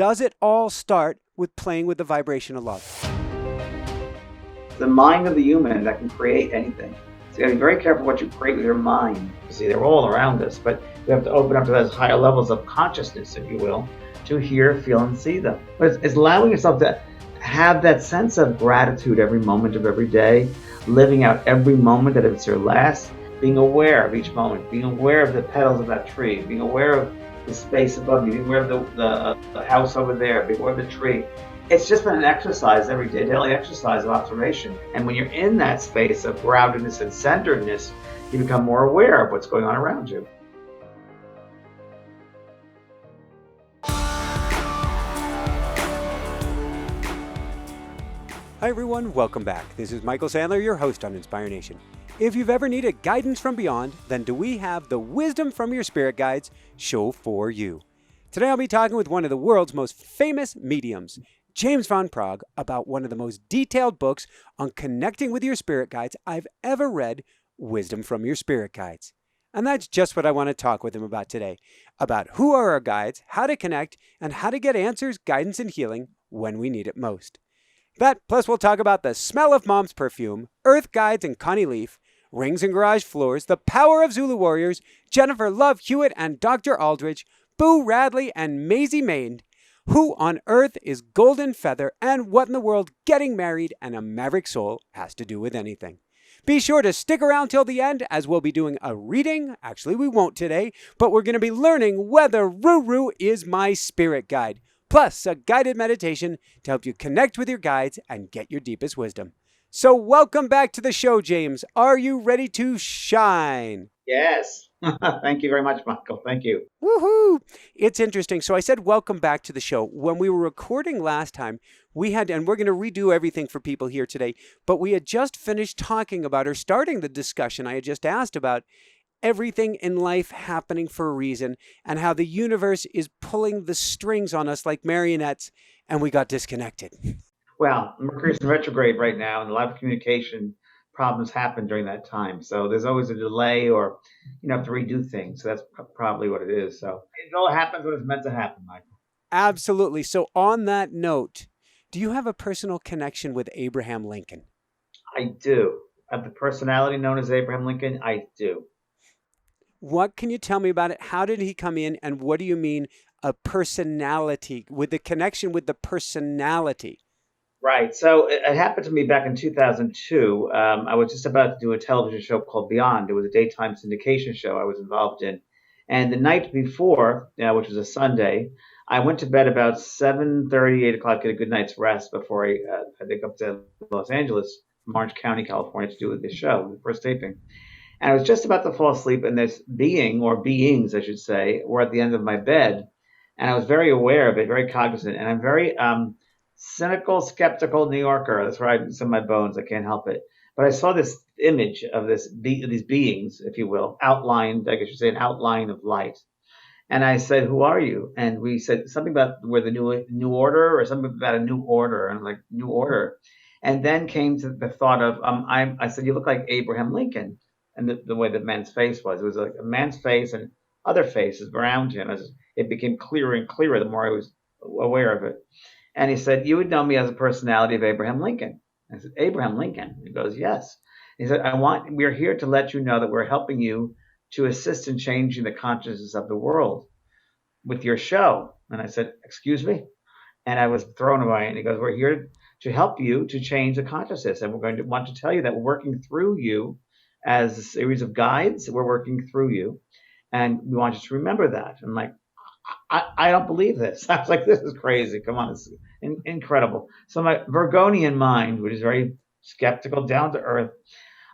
does it all start with playing with the vibration of love? The mind of the human that can create anything. So you got to be very careful what you create with your mind. You see, they're all around us, but we have to open up to those higher levels of consciousness, if you will, to hear, feel, and see them. But it's allowing yourself to have that sense of gratitude every moment of every day, living out every moment that it's your last, being aware of each moment, being aware of the petals of that tree, being aware of the space above you, being aware of the house over there, being aware of the tree. It's just been an exercise every day, daily exercise of observation. And when you're in that space of groundedness and centeredness, you become more aware of what's going on around you. Hi everyone, welcome back. This is Michael Sandler, your host on Inspire Nation. If you've ever needed guidance from beyond, then do we have the Wisdom from Your Spirit Guides show for you. Today I'll be talking with one of the world's most famous mediums, James Van Praagh, about one of the most detailed books on connecting with your spirit guides I've ever read, Wisdom from Your Spirit Guides. And that's just what I want to talk with him about today, about who are our guides, how to connect, and how to get answers, guidance, and healing when we need it most. That, plus we'll talk about the smell of mom's perfume, earth guides and Connie Leaf, rings and garage floors, the power of Zulu warriors, Jennifer Love Hewitt and Dr. Aldridge, Boo Radley and Maisie Main, who on earth is Golden Feather, and what in the world getting married and a maverick soul has to do with anything. Be sure to stick around till the end, as we'll be doing a reading. Actually, we won't today, but we're going to be learning whether Ruru is my spirit guide. Plus, a guided meditation to help you connect with your guides and get your deepest wisdom. So welcome back to the show, James. Are you ready to shine? Yes. Thank you very much, Michael. Thank you. Woohoo! It's interesting. So I said welcome back to the show. When we were recording last time, we had, and we're going to redo everything for people here today, but we had just finished talking about, or starting the discussion I had just asked about, everything in life happening for a reason, and how the universe is pulling the strings on us like marionettes, and we got disconnected. Well, Mercury's in retrograde right now, and a lot of communication problems happen during that time. So there's always a delay, or have to redo things. So that's probably what it is. So it all happens when it's meant to happen, Michael. Absolutely. So on that note, do you have a personal connection with Abraham Lincoln? I do. Of the personality known as Abraham Lincoln, I do. What can you tell me about it? How did he come in? And what do you mean a personality, with the connection with the personality? Right. So it happened to me back in 2002. I was just about to do a television show called Beyond. It was a daytime syndication show I was involved in. And the night before, which was a Sunday, I went to bed about 7:30, 8 o'clock, get a good night's rest before I had to go up to Los Angeles from Orange County, California, to do this show, the first taping. And I was just about to fall asleep, and this being, or beings, I should say, were at the end of my bed. And I was very aware of it, very cognizant. And I'm very cynical, skeptical New Yorker. That's where it's in my bones. I can't help it. But I saw this image of these beings, if you will, outlined, I guess you should say, an outline of light. And I said, "Who are you?" And we said something about we're the new order, or something about a new order. And I'm like, new order. And then came to the thought of, I said, "You look like Abraham Lincoln." And the way the man's face was. It was like a man's face and other faces around him. It became clearer and clearer the more I was aware of it. And he said, "You would know me as a personality of Abraham Lincoln." I said, "Abraham Lincoln?" He goes, "Yes." He said, "We're here to let you know that we're helping you to assist in changing the consciousness of the world with your show." And I said, "Excuse me?" And I was thrown away. And he goes, "We're here to help you to change the consciousness. And we're going to want to tell you that we're working through you as a series of guides. We're working through you. And we want you to remember that." I'm like, I don't believe this. I was like, this is crazy. Come on, it's incredible. So my Virgonian mind, which is very skeptical, down to earth,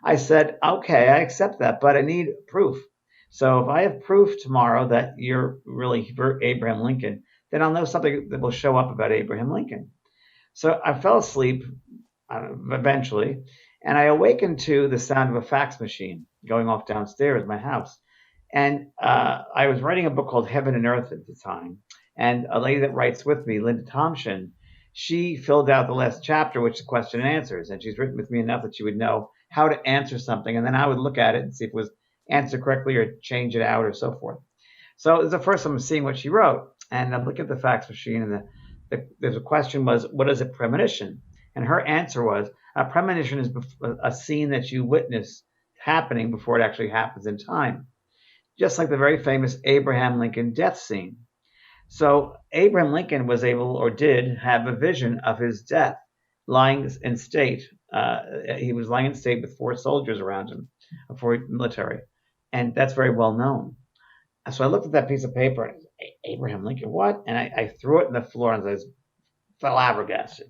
I said, okay, I accept that, but I need proof. So if I have proof tomorrow that you're really Abraham Lincoln, then I'll know something that will show up about Abraham Lincoln. So I fell asleep eventually, and I awakened to the sound of a fax machine going off downstairs in my house. And I was writing a book called Heaven and Earth at the time. And a lady that writes with me, Linda Thompson, she filled out the last chapter, which is question and answers. And she's written with me enough that she would know how to answer something. And then I would look at it and see if it was answered correctly or change it out or so forth. So it was the first time I'm seeing what she wrote. And I'm looking at the fax machine, and there's a question was, what is a premonition? And her answer was, a premonition is a scene that you witness happening before it actually happens in time, just like the very famous Abraham Lincoln death scene. So Abraham Lincoln was able, or did have a vision of his death, lying in state. He was lying in state with 4 soldiers around him, four military, and that's very well known. So I looked at that piece of paper and I was, Abraham Lincoln, what? And I threw it on the floor and I was flabbergasted.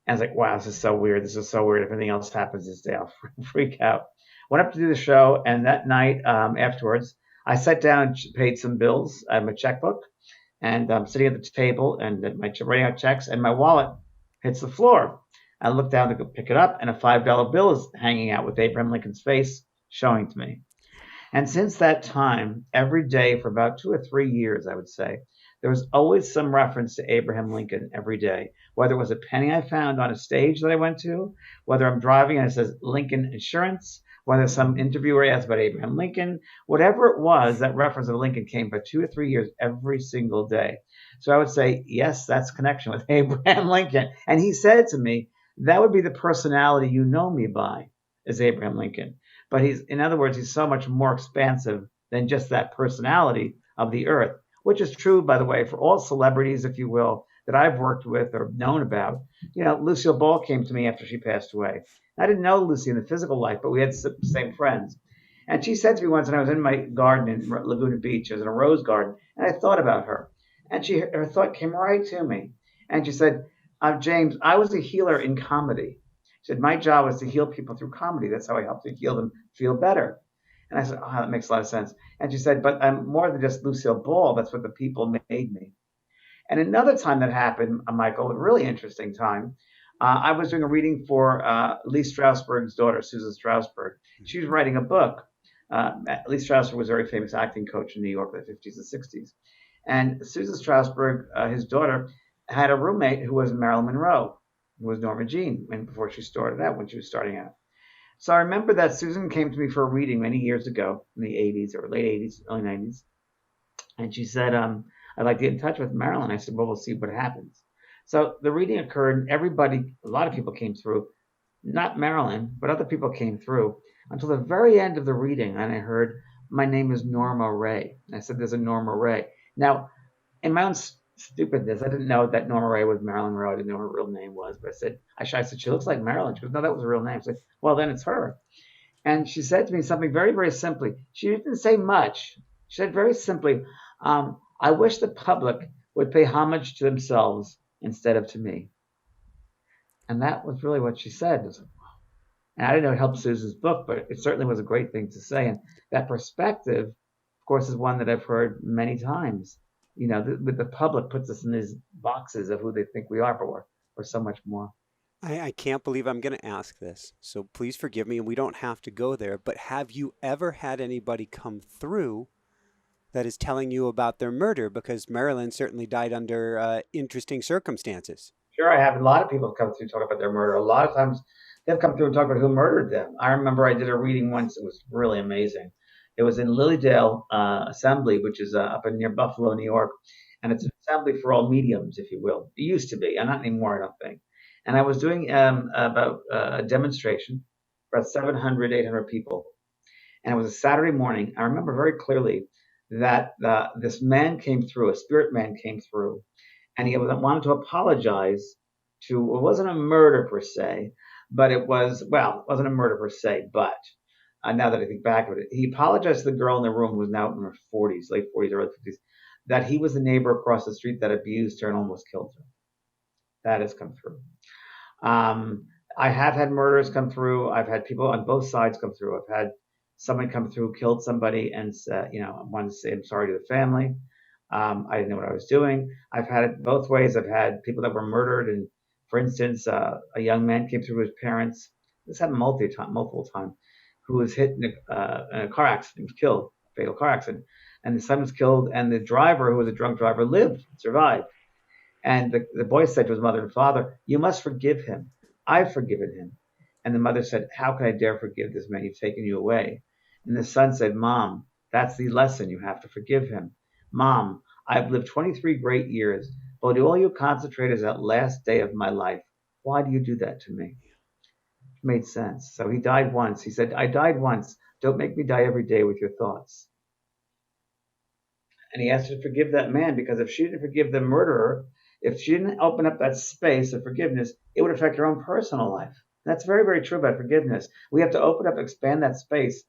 And I was like, wow, this is so weird. This is so weird. If anything else happens this day, I'll freak out. Went up to do the show, and that night afterwards, I sat down and paid some bills. I have a checkbook, and I'm sitting at the table and writing out checks, and my wallet hits the floor. I look down to go pick it up, and a $5 bill is hanging out with Abraham Lincoln's face showing to me. And since that time, every day for about 2 or 3 years, I would say, there was always some reference to Abraham Lincoln every day, whether it was a penny I found on a stage that I went to, whether I'm driving and it says Lincoln Insurance, whether some interviewer asked about Abraham Lincoln, whatever it was, that reference of Lincoln came for 2 or 3 years every single day. So I would say, yes, that's connection with Abraham Lincoln. And he said to me, that would be the personality you know me by, is Abraham Lincoln. But in other words, he's so much more expansive than just that personality of the earth, which is true, by the way, for all celebrities, if you will, that I've worked with or known about. Lucille Ball came to me after she passed away. I didn't know Lucy in the physical life, but we had the same friends. And she said to me once, and I was in my garden in Laguna Beach, it was in a rose garden, and I thought about her. And her thought came right to me. And she said, James, I was a healer in comedy. She said, my job was to heal people through comedy. That's how I helped to heal them feel better. And I said, oh, that makes a lot of sense. And she said, but I'm more than just Lucille Ball. That's what the people made me. And another time that happened, Michael, a really interesting time, I was doing a reading for Lee Strasberg's daughter, Susan Strasberg. She was writing a book. Lee Strasberg was a very famous acting coach in New York in the 50s and 60s. And Susan Strasberg, his daughter, had a roommate who was Marilyn Monroe, who was Norma Jean, before she started out, when she was starting out. So I remember that Susan came to me for a reading many years ago in the 80s or late 80s, early 90s. And she said, I'd like to get in touch with Marilyn. I said, well, we'll see what happens. So the reading occurred. A lot of people came through, not Marilyn, but other people came through until the very end of the reading. And I heard, my name is Norma Ray. And I said, there's a Norma Ray. Now, in my own stupidness, I didn't know that Norma Ray was Marilyn Monroe. I didn't know her real name was, but I said, she looks like Marilyn. She goes, no, that was her real name. I said, well, then it's her. And she said to me something very, very simply. She didn't say much. She said very simply, I wish the public would pay homage to themselves instead of to me. And that was really what she said. And I didn't know it helped Susan's book, but it certainly was a great thing to say. And that perspective, of course, is one that I've heard many times. The public puts us in these boxes of who they think we are, but we're so much more. I can't believe I'm going to ask this, so please forgive me, and we don't have to go there, but have you ever had anybody come through that is telling you about their murder? Because Marilyn certainly died under interesting circumstances. Sure, I have. A lot of people come through and talk about their murder. A lot of times they've come through and talk about who murdered them. I remember I did a reading once. It was really amazing. It was in Lilydale Assembly, which is up near Buffalo, New York. And it's an assembly for all mediums, if you will. It used to be, and not anymore, I don't think. And I was doing about a demonstration for about 700, 800 people. And it was a Saturday morning. I remember very clearly that this man came through, a spirit man came through, and he wanted to apologize to, it wasn't a murder per se, but it wasn't a murder per se, but now that I think back of it, he apologized to the girl in the room who was now in her 40s, late 40s, early 50s, that he was the neighbor across the street that abused her and almost killed her. That has come through. I have had murderers come through. I've had people on both sides come through. I've had someone come through, killed somebody, and wanted to say I'm sorry to the family. I didn't know what I was doing. I've had it both ways. I've had people that were murdered, and for instance, a young man came through with his parents. This happened multiple times. Who was hit in a car accident, he was killed, fatal car accident, and the son was killed, and the driver, who was a drunk driver, survived. And the boy said to his mother and father, you must forgive him. I've forgiven him. And the mother said, how can I dare forgive this man? He's taken you away. And the son said, Mom, that's the lesson. You have to forgive him. Mom, I've lived 23 great years, but all you concentrate is that last day of my life. Why do you do that to me? It made sense. So he died once. He said, I died once. Don't make me die every day with your thoughts. And he asked her to forgive that man because if she didn't forgive the murderer, if she didn't open up that space of forgiveness, it would affect her own personal life. That's very, very true about forgiveness. We have to open up, expand that space.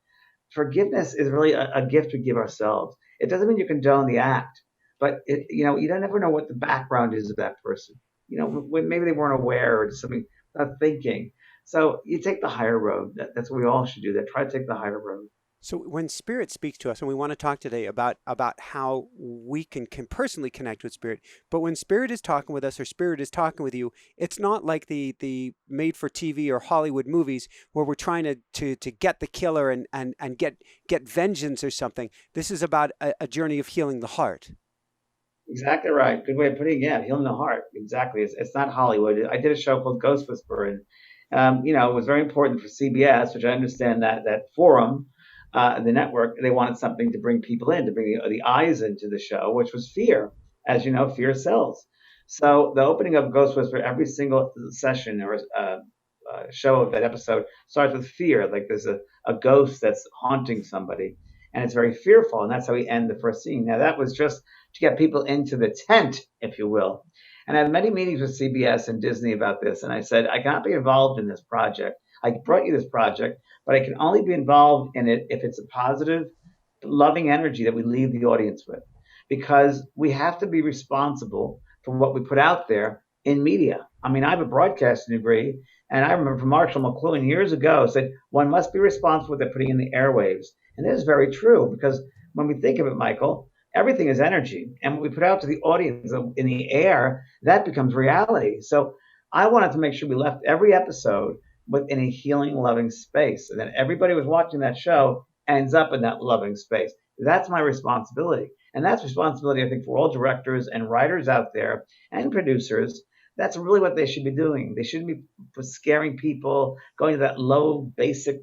Forgiveness is really a gift we give ourselves. It doesn't mean you condone the act, but you don't ever know what the background is of that person. When maybe they weren't aware or something, not thinking. So you take the higher road. That's what we all should do. That try to take the higher road. So when spirit speaks to us, and we want to talk today about how we can personally connect with spirit, but when spirit is talking with us or spirit is talking with you, it's not like the made for TV or Hollywood movies where we're trying to get the killer and get vengeance or something. This is about a journey of healing the heart. Exactly right. Good way of putting it. Yeah, healing the heart. Exactly. It's not Hollywood. I did a show called Ghost Whisperer, and it was very important for CBS, which I understand that forum, the network, they wanted something to bring people in, to bring the eyes into the show, which was fear. As you know, fear sells. So the opening of Ghost Whisperer, every single session or show of that episode starts with fear, like there's a ghost that's haunting somebody, and it's very fearful, and that's how we end the first scene. Now that was just to get people into the tent, if you will. And I had many meetings with CBS and Disney about this, and I said, I cannot be involved in this project. I brought you this project, but I can only be involved in it if it's a positive, loving energy that we leave the audience with. Because we have to be responsible for what we put out there in media. I mean, I have a broadcasting degree, and I remember from Marshall McLuhan years ago said one must be responsible for what they're putting in the airwaves. And it is very true, because when we think of it, Michael, everything is energy. And what we put out to the audience in the air, that becomes reality. So I wanted to make sure we left every episode within a healing, loving space. And that everybody who was watching that show ends up in that loving space. That's my responsibility. And that's responsibility, I think, for all directors and writers out there and producers. That's really what they should be doing. They shouldn't be scaring people, going to that low, basic,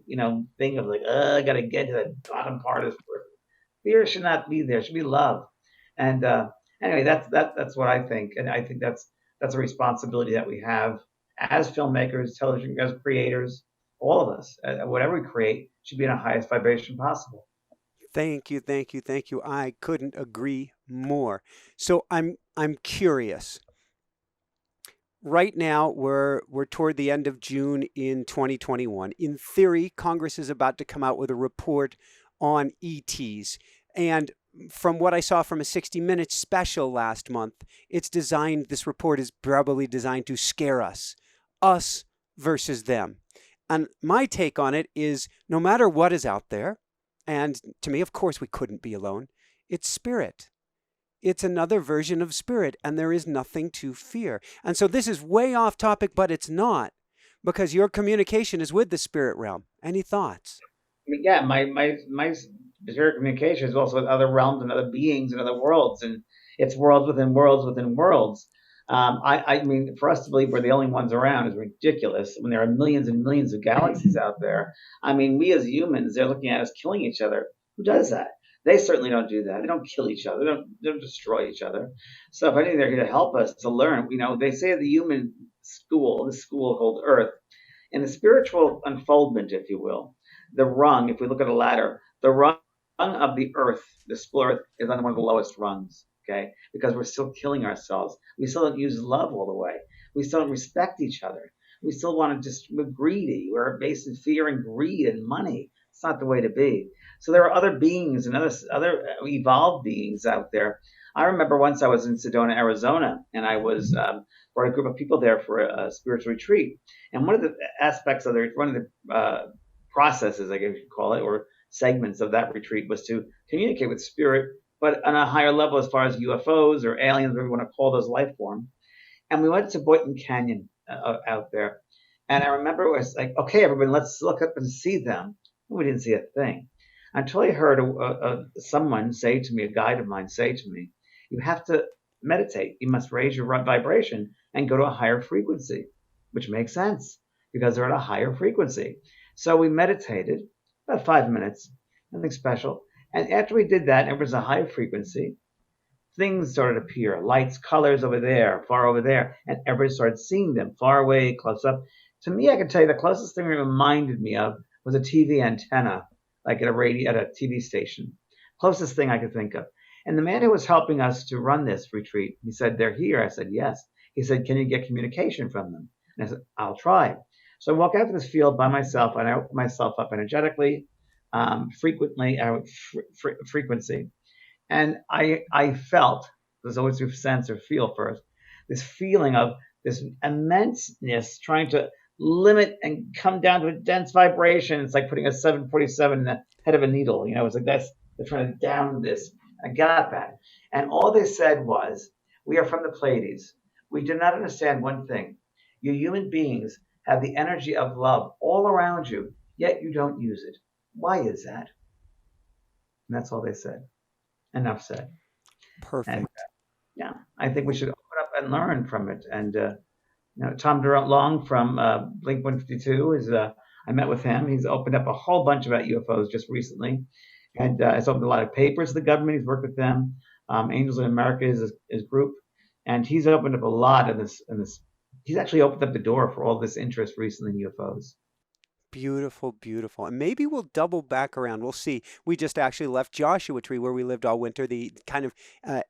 thing of like, I got to get to the bottom part of this. Fear should not be there. It should be love. And anyway, that's what I think, and I think that's a responsibility that we have as filmmakers, television as creators. All of us, whatever we create, should be in the highest vibration possible. Thank you, thank you, thank you. I couldn't agree more. So I'm curious. Right now, we're toward the end of June in 2021. In theory, Congress is about to come out with a report on ETs. And from what I saw from a 60 Minutes special last month, this report is probably designed to scare us versus them. And my take on it is no matter what is out there, and to me, of course, we couldn't be alone, it's spirit. It's another version of spirit, and there is nothing to fear. And so this is way off topic, but it's not, because your communication is with the spirit realm. Any thoughts? Yeah, my spirit communication is also with other realms and other beings and other worlds, and it's worlds within worlds within worlds. I mean, for us to believe we're the only ones around is ridiculous when there are millions and millions of galaxies out there. I mean, we as humans, they're looking at us killing each other. Who does that? They certainly don't do that. They don't kill each other. They don't destroy each other. So if anything, they're here to help us to learn. They say the human school, the school called Earth, in the spiritual unfoldment, if you will, the rung, if we look at a ladder, the rung of the earth, the school Earth, is on one of the lowest rungs, okay? Because we're still killing ourselves. We still don't use love all the way. We still don't respect each other. We still want to we're greedy. We're based in fear and greed and money. It's not the way to be. So there are other beings and other evolved beings out there. I remember once I was in Sedona, Arizona, and I was brought a group of people there for a spiritual retreat. And one of the aspects of one of the processes, I guess you could call it, or segments of that retreat was to communicate with spirit, but on a higher level as far as UFOs or aliens, whatever you want to call those life forms. And we went to Boynton Canyon out there. And I remember it was like, okay, everybody, let's look up and see them. And we didn't see a thing until I heard someone say to me, a guide of mine say to me, you have to meditate. You must raise your vibration and go to a higher frequency, which makes sense because they're at a higher frequency. So we meditated about 5 minutes, nothing special. And after we did that, it was a high frequency. things started to appear, lights, colors over there, far over there, and everybody started seeing them far away, close up. To me, I can tell you the closest thing it reminded me of was a TV antenna, like at a TV station. Closest thing I could think of. And the man who was helping us to run this retreat, he said, "They're here." I said, "Yes." He said, "Can you get communication from them?" And I said, "I'll try." So I walk out to this field by myself, and I open myself up energetically, frequency. And I felt, there's always through sense or feel first, this feeling of this immenseness trying to limit and come down to a dense vibration. It's like putting a 747 in the head of a needle. It's like they're trying to down this. I got that. And all they said was, "We are from the Pleiades. We do not understand one thing. You human beings have the energy of love all around you, yet you don't use it. Why is that?" And that's all they said. Enough said. And Perfect. yeah, I think we should open up and learn from it. And Tom Durant Long from Blink 152 is. I met with him. He's opened up a whole bunch about UFOs just recently, and has opened a lot of papers to the government. He's worked with them. Angels in America is his group, and he's opened up a lot of this. He's actually opened up the door for all this interest recently in UFOs. Beautiful, beautiful. And maybe we'll double back around. We'll see. We just actually left Joshua Tree where we lived all winter, the kind of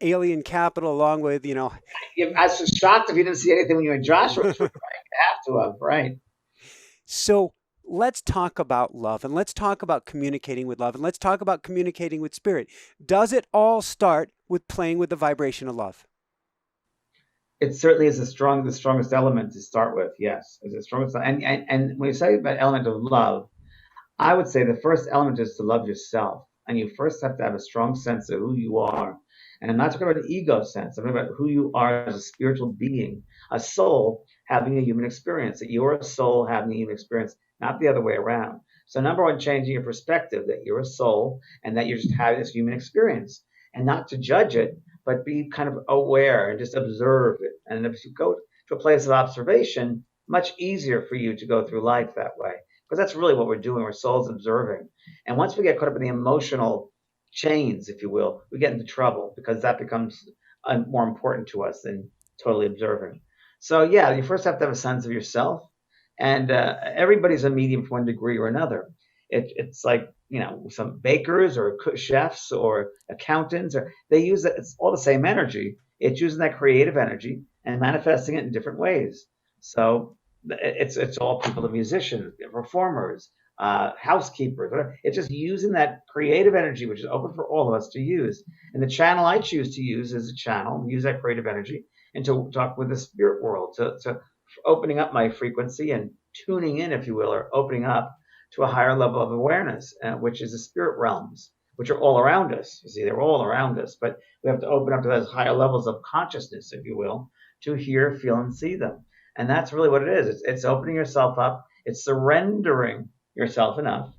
alien capital, along with, I was shocked if you didn't see anything when you were in Joshua. Right? You have to have, right? So let's talk about love and let's talk about communicating with love and let's talk about communicating with spirit. Does it all start with playing with the vibration of love? It certainly is the strongest element to start with. Yes, it's the strongest. And when you say about element of love, I would say the first element is to love yourself, and you first have to have a strong sense of who you are. And I'm not talking about an ego sense. I'm talking about who you are as a spiritual being, a soul having a human experience. That you're a soul having a human experience, not the other way around. So number one, changing your perspective that you're a soul and that you're just having this human experience, and not to judge it, but be kind of aware and just observe it. And if you go to a place of observation, much easier for you to go through life that way. Because that's really what we're doing. We're souls observing. And once we get caught up in the emotional chains, if you will, we get into trouble because that becomes more important to us than totally observing. So, yeah, you first have to have a sense of yourself. And everybody's a medium to one degree or another. It's like, some bakers or chefs or accountants, or they use it. It's all the same energy. It's using that creative energy and manifesting it in different ways. So it's all people, the musicians, the performers, housekeepers, whatever. It's just using that creative energy, which is open for all of us to use. And the channel I choose to use is a channel, use that creative energy, and to talk with the spirit world, to opening up my frequency and tuning in, if you will, or opening up to a higher level of awareness, which is the spirit realms, which are all around us. You see, they're all around us, but we have to open up to those higher levels of consciousness, if you will, to hear, feel, and see them. And that's really what it is. It's opening yourself up. It's surrendering yourself enough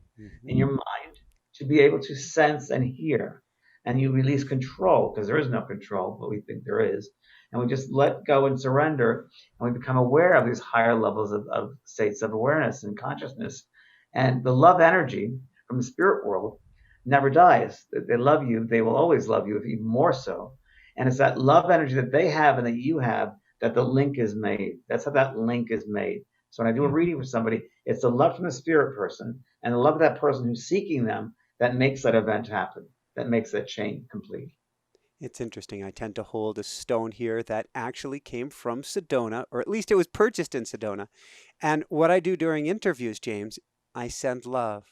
in your mind to be able to sense and hear. And you release control, because there is no control, but we think there is. And we just let go and surrender, and we become aware of these higher levels of states of awareness and consciousness. And the love energy from the spirit world never dies. They love you. They will always love you, even more so. And it's that love energy that they have and that you have that the link is made. That's how that link is made. So when I do a reading for somebody, it's the love from the spirit person and the love of that person who's seeking them that makes that event happen, that makes that chain complete. It's interesting. I tend to hold a stone here that actually came from Sedona, or at least it was purchased in Sedona. And what I do during interviews, James, I send love.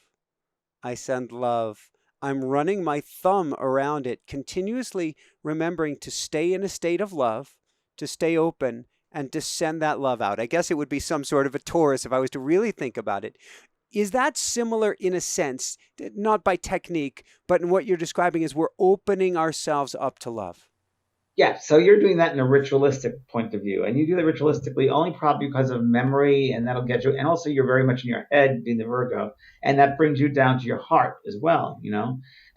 I send love. I'm running my thumb around it, continuously remembering to stay in a state of love, to stay open, and to send that love out. I guess it would be some sort of a Taurus if I was to really think about it. Is that similar in a sense, not by technique, but in what you're describing is we're opening ourselves up to love? Yeah, so you're doing that in a ritualistic point of view, and you do that ritualistically only probably because of memory, and that'll get you. And also, you're very much in your head, being the Virgo, and that brings you down to your heart as well,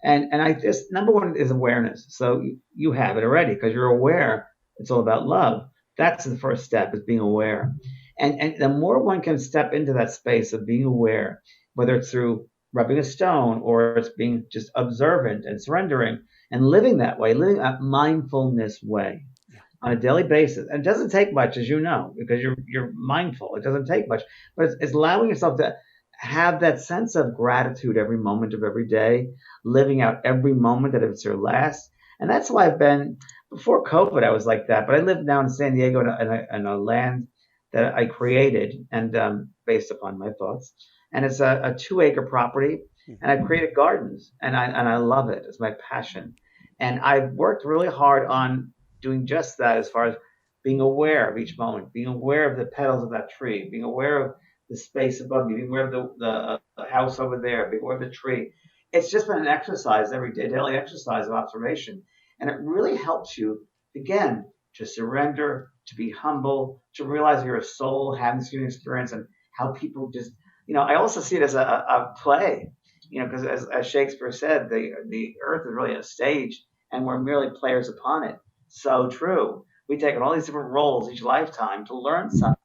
And I just number one is awareness. So you have it already because you're aware. It's all about love. That's the first step, is being aware. And the more one can step into that space of being aware, whether it's through rubbing a stone or it's being just observant and surrendering, and living that way, living a mindfulness way Yeah. on a daily basis. And it doesn't take much, as you know, because you're mindful. It doesn't take much, but it's allowing yourself to have that sense of gratitude every moment of every day, living out every moment that it's your last. And that's why I've been before COVID. I was like that, but I live now in San Diego in a land that I created and based upon my thoughts. And it's a 2 acre property, and Mhm. I've created gardens, and I love it. It's my passion, and I've worked really hard on doing just that as far as being aware of each moment, being aware of the petals of that tree, being aware of the space above me, being aware of the house over there, being aware of the tree. It's just been an exercise every day, daily exercise of observation. And it really helps you, again, to surrender, to be humble, to realize you're a soul having this human experience and how people just, I also see it as a play, because as Shakespeare said, the earth is really a stage and we're merely players upon it. So true. We take on all these different roles each lifetime to learn something,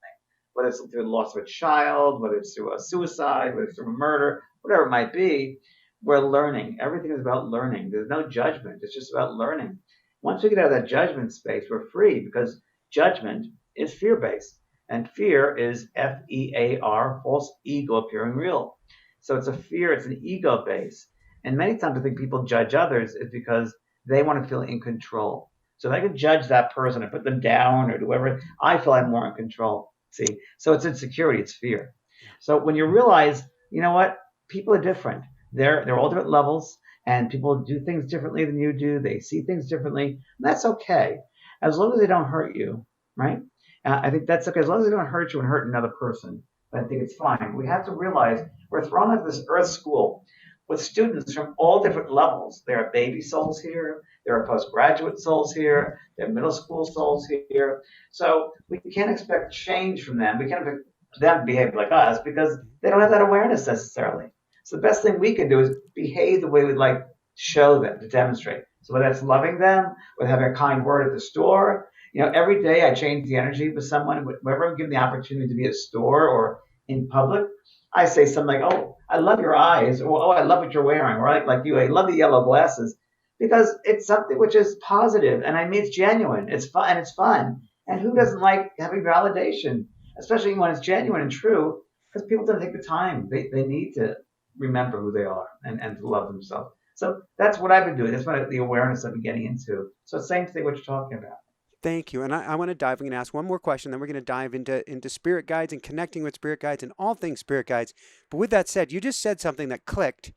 whether it's through the loss of a child, whether it's through a suicide, whether it's through a murder, whatever it might be. We're learning. Everything is about learning. There's no judgment. It's just about learning. Once we get out of that judgment space, we're free because judgment is fear based. And fear is FEAR, false ego appearing real. So it's a fear, it's an ego base. And many times I think people judge others is because they want to feel in control. So if I could judge that person and put them down or do whatever, I feel I'm more in control. See? So it's insecurity, it's fear. Yeah. So when you realize, you know what, people are different. They're all different levels, and people do things differently than you do. They see things differently. And that's okay, as long as they don't hurt you, right? I think that's okay as long as they don't hurt you and hurt another person. I think it's fine. We have to realize we're thrown into this earth school with students from all different levels. There are baby souls here. There are postgraduate souls here. There are middle school souls here. So we can't expect change from them. We can't expect them to behave like us because they don't have that awareness necessarily. So the best thing we can do is behave the way we'd like to show them, to demonstrate. So whether that's loving them, with having a kind word at the store, every day I change the energy with someone. Whenever I'm given the opportunity to be at a store or in public, I say something like, "Oh, I love your eyes," or "Oh, I love what you're wearing," or like you, "I love the yellow glasses," because it's something which is positive, and I mean it's genuine, it's fun, and it's fun. And who doesn't like having validation, especially when it's genuine and true? Because people don't take the time. They need to remember who they are and to love themselves. So that's what I've been doing. That's what the awareness I've been getting into. So same thing what you're talking about. Thank you. And I want to dive. I'm going to ask one more question, then we're going to dive into spirit guides and connecting with spirit guides and all things spirit guides. But with that said, you just said something that clicked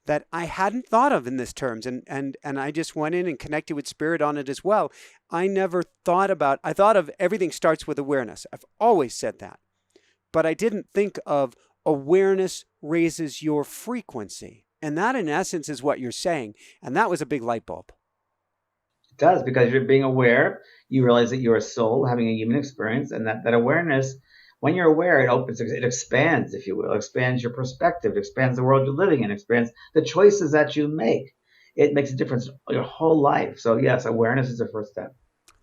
that I hadn't thought of in this terms, and I just went in and connected with spirit on it as well. I never thought about. I thought of everything starts with awareness. I've always said that, but I didn't think of awareness raises your frequency, and that in essence is what you're saying. And that was a big light bulb. It does because you're being aware. You realize that you're a soul having a human experience, and that awareness, when you're aware, it expands, if you will, it expands your perspective, it expands the world you're living in, it expands the choices that you make. It makes a difference your whole life. So yes, awareness is the first step.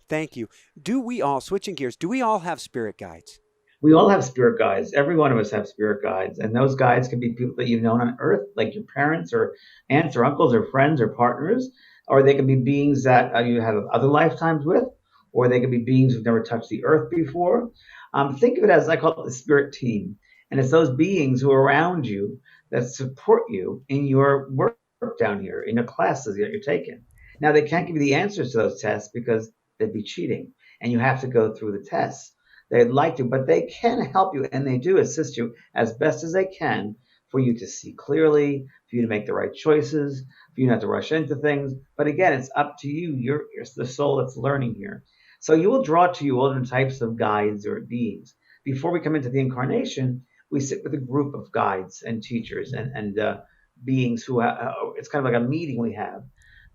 Thank you. Do we all, switching gears, do we all have spirit guides? We all have spirit guides. Every one of us have spirit guides, and those guides can be people that you've known on Earth, like your parents or aunts or uncles or friends or partners, or they can be beings that you had other lifetimes with, or they can be beings who've never touched the Earth before. Think of it as I call it the spirit team, and it's those beings who are around you that support you in your work down here, in your classes that you're taking. Now they can't give you the answers to those tests because they'd be cheating, and you have to go through the tests. They'd like to, but they can help you and they do assist you as best as they can for you to see clearly, for you to make the right choices, for you not to rush into things. But again, it's up to you. You're the soul that's learning here. So you will draw to you all different types of guides or beings. Before we come into the incarnation, we sit with a group of guides and teachers and beings who it's kind of like a meeting we have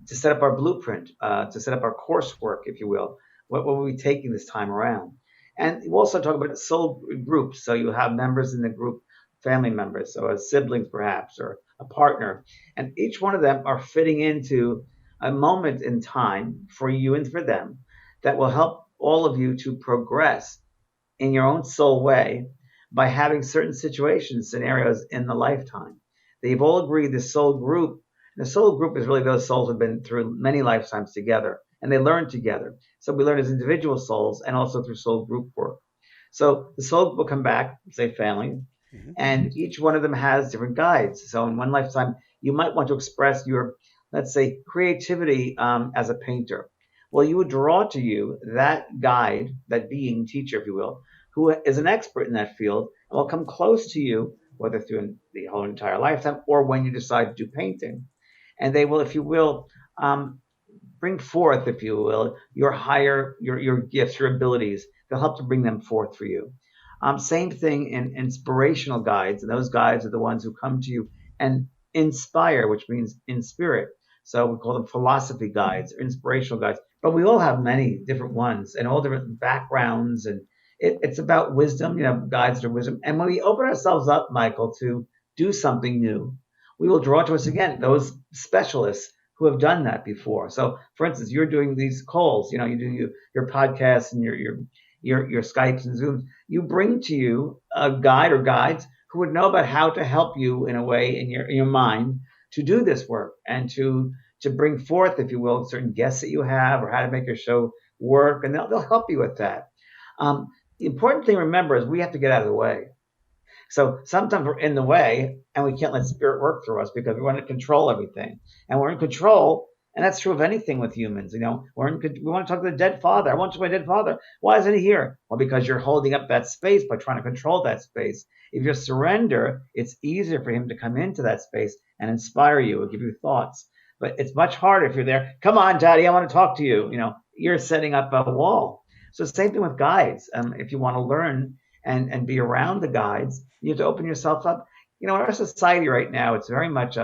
to set up our blueprint, to set up our coursework, if you will. What will we be taking this time around? And we'll also talk about soul groups. So you have members in the group, family members, so as siblings perhaps, or a partner. And each one of them are fitting into a moment in time for you and for them that will help all of you to progress in your own soul way by having certain situations, scenarios in the lifetime. They've all agreed this soul group And the soul group is really those souls who've been through many lifetimes together, and they learn together. So we learn as individual souls and also through soul group work. So the soul will come back, say family, Hmm. and each one of them has different guides. So in one lifetime, you might want to express your, let's say, creativity as a painter. Well, you would draw to you that guide, that being, teacher, if you will, who is an expert in that field and will come close to you, whether through the whole entire lifetime or when you decide to do painting. And they will, if you will, um, bring forth, if you will, your higher, your gifts, your abilities. They'll help to bring them forth for you. Same thing in inspirational guides, and those guides are the ones who come to you and inspire, which means in spirit. So we call them philosophy guides or inspirational guides. But we all have many different ones and all different backgrounds, and it's about wisdom, guides to wisdom. And when we open ourselves up, Michael, to do something new, we will draw to us again those specialists who have done that before. So, for instance, you're doing these calls, you do your podcasts and your Skypes and Zooms. You bring to you a guide or guides who would know about how to help you in a way in your mind to do this work and to bring forth, if you will, certain guests that you have or how to make your show work, and they'll help you with that. The important thing to remember is we have to get out of the way. So sometimes we're in the way and we can't let spirit work through us because we want to control everything. And we're in control. And that's true of anything with humans. We want to talk to the dead father. I want to talk to my dead father. Why isn't he here? Well, because you're holding up that space by trying to control that space. If you surrender, it's easier for him to come into that space and inspire you or give you thoughts. But it's much harder if you're there. Come on, Daddy, I want to talk to you. You're setting up a wall. So same thing with guides. If you want to learn and be around the guides, you have to open yourself up. In our society right now, it's very much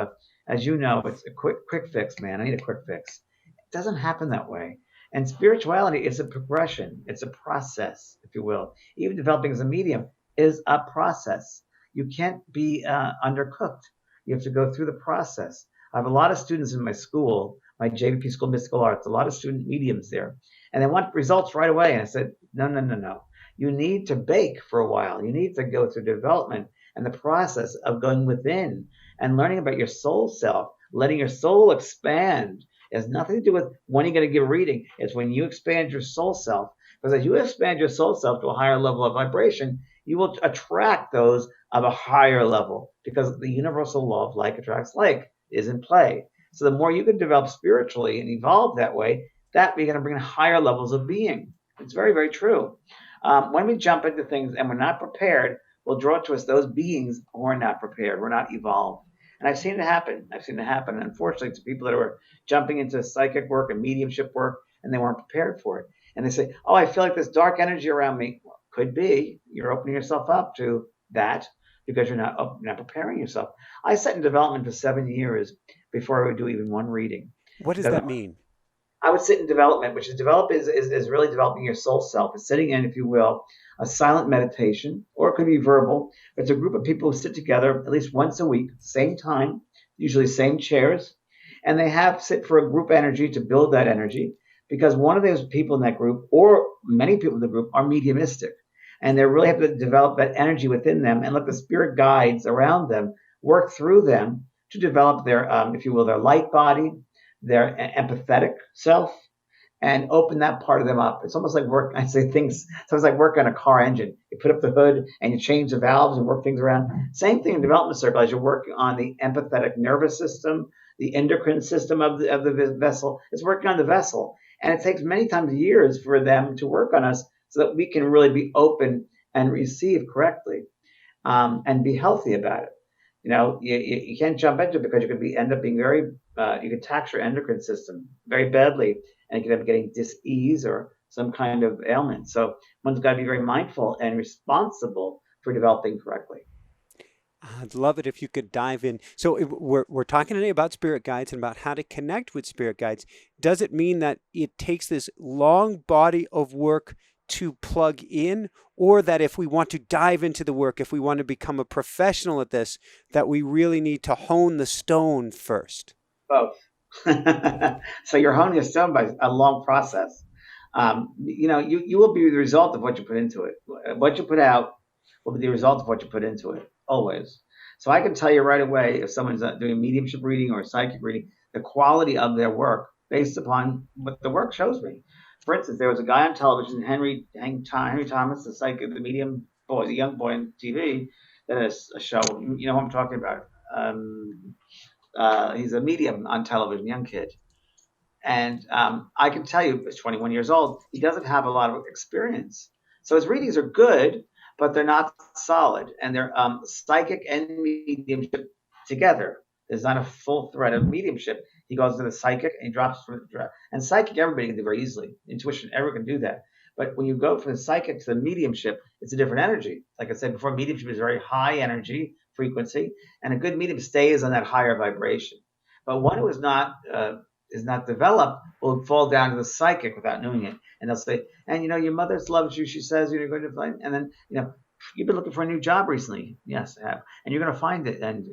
as you know, it's a quick fix, man. I need a quick fix. It doesn't happen that way. And spirituality is a progression. It's a process, if you will. Even developing as a medium is a process. You can't be undercooked. You have to go through the process. I have a lot of students in my school, my JVP School of Mystical Arts, a lot of student mediums there, and they want results right away. And I said, no, no, no, no. You need to bake for a while. You need to go through development and the process of going within and learning about your soul self, letting your soul expand. It has nothing to do with when you're going to give a reading. It's when you expand your soul self. Because as you expand your soul self to a higher level of vibration, you will attract those of a higher level because the universal law of like attracts like is in play. So the more you can develop spiritually and evolve that way, that we're going to bring higher levels of being. It's very, very true. When we jump into things and we're not prepared, we'll draw to us those beings who are not prepared. We're not evolved. And I've seen it happen. Unfortunately, to people that were jumping into psychic work and mediumship work, and they weren't prepared for it. And they say, oh, I feel like this dark energy around me. Well, could be. You're opening yourself up to that because you're not preparing yourself. I sat in development for 7 years before I would do even one reading. What does that mean? I would sit in development, which is really developing your soul self. It's sitting in, if you will, a silent meditation, or it could be verbal. It's a group of people who sit together at least once a week, same time, usually same chairs, and they sit for a group energy to build that energy because one of those people in that group, or many people in the group, are mediumistic. And they really have to develop that energy within them and let the spirit guides around them work through them to develop their, if you will, their light body, their empathetic self, and open that part of them up. It's almost like work. I say things. So it's like work on a car engine. You put up the hood and you change the valves and work things around. Same thing in development circle. As you're working on the empathetic nervous system, the endocrine system of the vessel, it's working on the vessel, and it takes many times years for them to work on us so that we can really be open and receive correctly, and be healthy about it. You can't jump into it because you could end up being you could tax your endocrine system very badly, and you could end up getting dis-ease or some kind of ailment. So one's got to be very mindful and responsible for developing correctly. I'd love it if you could dive in. So we're talking today about spirit guides and about how to connect with spirit guides. Does it mean that it takes this long body of work to plug in, or that if we want to dive into the work, if we want to become a professional at this, that we really need to hone the stone first? Both. So you're honing a stone by a long process. You will be the result of what you put into it. What you put out will be the result of what you put into it, always. So I can tell you right away if someone's doing a mediumship reading or a psychic reading, the quality of their work based upon what the work shows me. For instance, there was a guy on television, Henry Thomas, the psychic, the medium boy, the young boy on TV, that has a show. You know what I'm talking about? Um, he's a medium on television, young kid. And I can tell you, he's 21 years old. He doesn't have a lot of experience. So his readings are good, but they're not solid. And they're psychic and mediumship together. There's not a full thread of mediumship. He goes to the psychic and he drops from the. And psychic, everybody can do very easily. Intuition, everyone can do that. But when you go from the psychic to the mediumship, it's a different energy. Like I said before, mediumship is very high energy frequency, and a good medium stays on that higher vibration. But one who is not developed will fall down to the psychic without knowing it. And they'll say, and your mother's loves you. She says you're going to find, and then, you've been looking for a new job recently. Yes, I have. And you're going to find it. And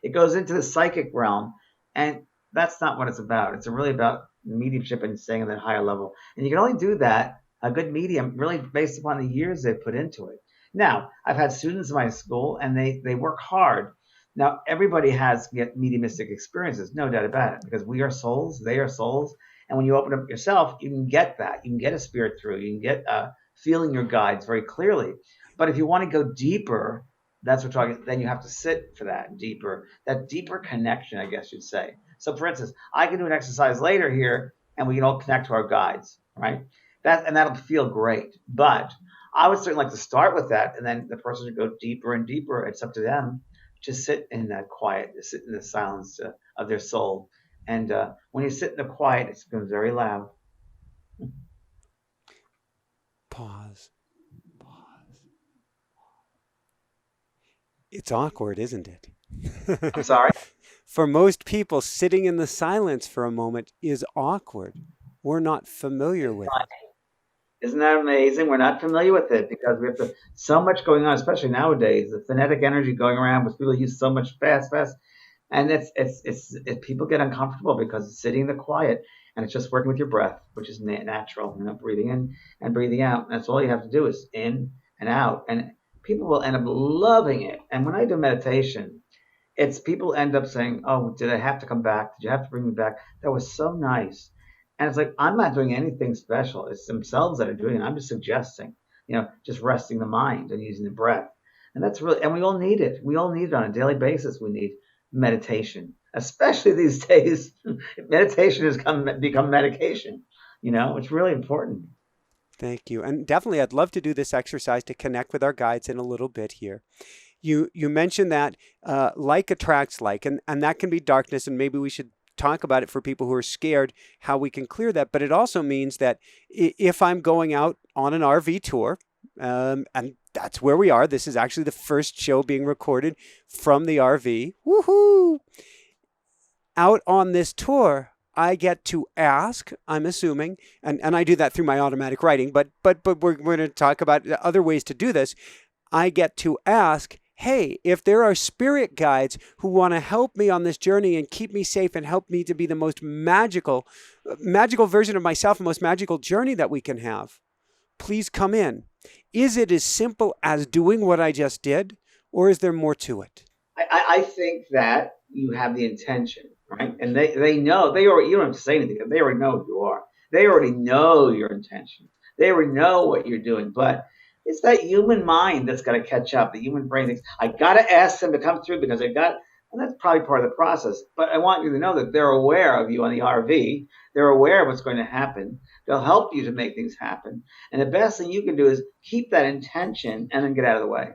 it goes into the psychic realm. And that's not what it's about. It's really about mediumship and staying on that higher level. And you can only do that, a good medium, really based upon the years they've put into it. Now, I've had students in my school and they work hard. Now, everybody has mediumistic experiences, no doubt about it, because we are souls, they are souls. And when you open up yourself, you can get that. You can get a spirit through. You can get feeling your guides very clearly. But if you want to go deeper, that's what we're talking. Then you have to sit for that deeper connection, I guess you'd say. So, for instance, I can do an exercise later here, and we can all connect to our guides, right? That'll feel great. But I would certainly like to start with that, and then the person should go deeper and deeper. It's up to them. Just sit in that quiet, sit in the silence of their soul. And when you sit in the quiet, it becomes very loud. Pause. Pause. It's awkward, isn't it? I'm sorry? For most people, sitting in the silence for a moment is awkward. We're not familiar with it. Isn't that amazing? We're not familiar with it because we have so much going on, especially nowadays. The phonetic energy going around, which people use so much fast, and it's people get uncomfortable because it's sitting in the quiet and it's just working with your breath, which is natural. Breathing in and breathing out. That's all you have to do is in and out, and people will end up loving it. And when I do meditation, it's people end up saying, "Oh, did I have to come back? Did you have to bring me back? That was so nice." And it's like, I'm not doing anything special. It's themselves that are doing it. I'm just suggesting, just resting the mind and using the breath. And that's really, and we all need it. We all need it on a daily basis. We need meditation, especially these days. Meditation has become medication. It's really important. Thank you. And definitely, I'd love to do this exercise to connect with our guides in a little bit here. You mentioned that like attracts like, and that can be darkness, and maybe we should talk about it for people who are scared, how we can clear that. But it also means that if I'm going out on an RV tour, and that's where we are, this is actually the first show being recorded from the RV. Woohoo! Out on this tour, I get to ask, I'm assuming, and I do that through my automatic writing, but we're going to talk about other ways to do this. I get to ask, hey, if there are spirit guides who want to help me on this journey and keep me safe and help me to be the most magical version of myself, the most magical journey that we can have, please come in. Is it as simple as doing what I just did, or is there more to it? I think that you have the intention, right? And they know, you don't have to say anything. They already know who you are. They already know your intention. They already know what you're doing, but it's that human mind that's got to catch up. The human brain thinks, I got to ask them to come through because and that's probably part of the process. But I want you to know that they're aware of you on the RV. They're aware of what's going to happen. They'll help you to make things happen. And the best thing you can do is keep that intention and then get out of the way.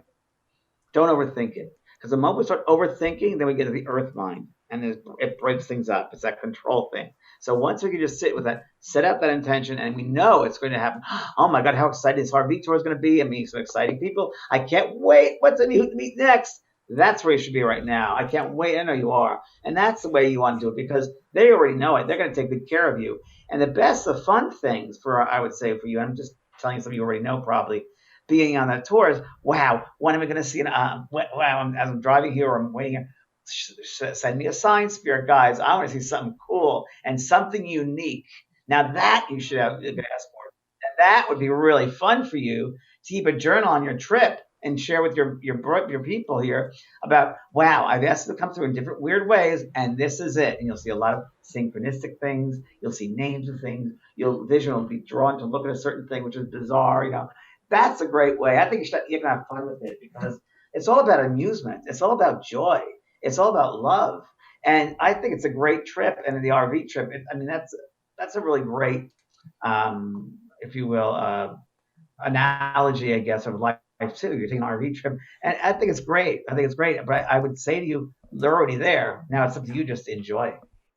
Don't overthink it. Because the moment we start overthinking, then we get to the earth mind. And it breaks things up. It's that control thing. So once we can just sit with that, set up that intention, and we know it's going to happen. Oh my God, how exciting this RV tour is going to be. I'm meeting some exciting people. I can't wait. What's the new to meet next? That's where you should be right now. I can't wait. I know you are. And that's the way you want to do it because they already know it. They're going to take good care of you. And the fun things I would say for you, I'm just telling you something you already know probably, being on that tour is, wow, when am I going to see as I'm driving here or I'm waiting here, send me a sign, spirit guides. I want to see something cool and something unique. Now that you should have asked for. And that would be really fun for you to keep a journal on your trip and share with your people here about, wow, I've asked them to come through in different weird ways, and this is it. And you'll see a lot of synchronistic things. You'll see names of things. Your vision will be drawn to look at a certain thing, which is bizarre. That's a great way. I think you can have fun with it because it's all about amusement. It's all about joy. It's all about love. And I think it's a great trip. And in the RV trip, that's a really great, if you will, analogy, I guess, of life too. You're taking an RV trip, and I think it's great. I think it's great. But I would say to you, they're already there. Now it's up to you just to enjoy.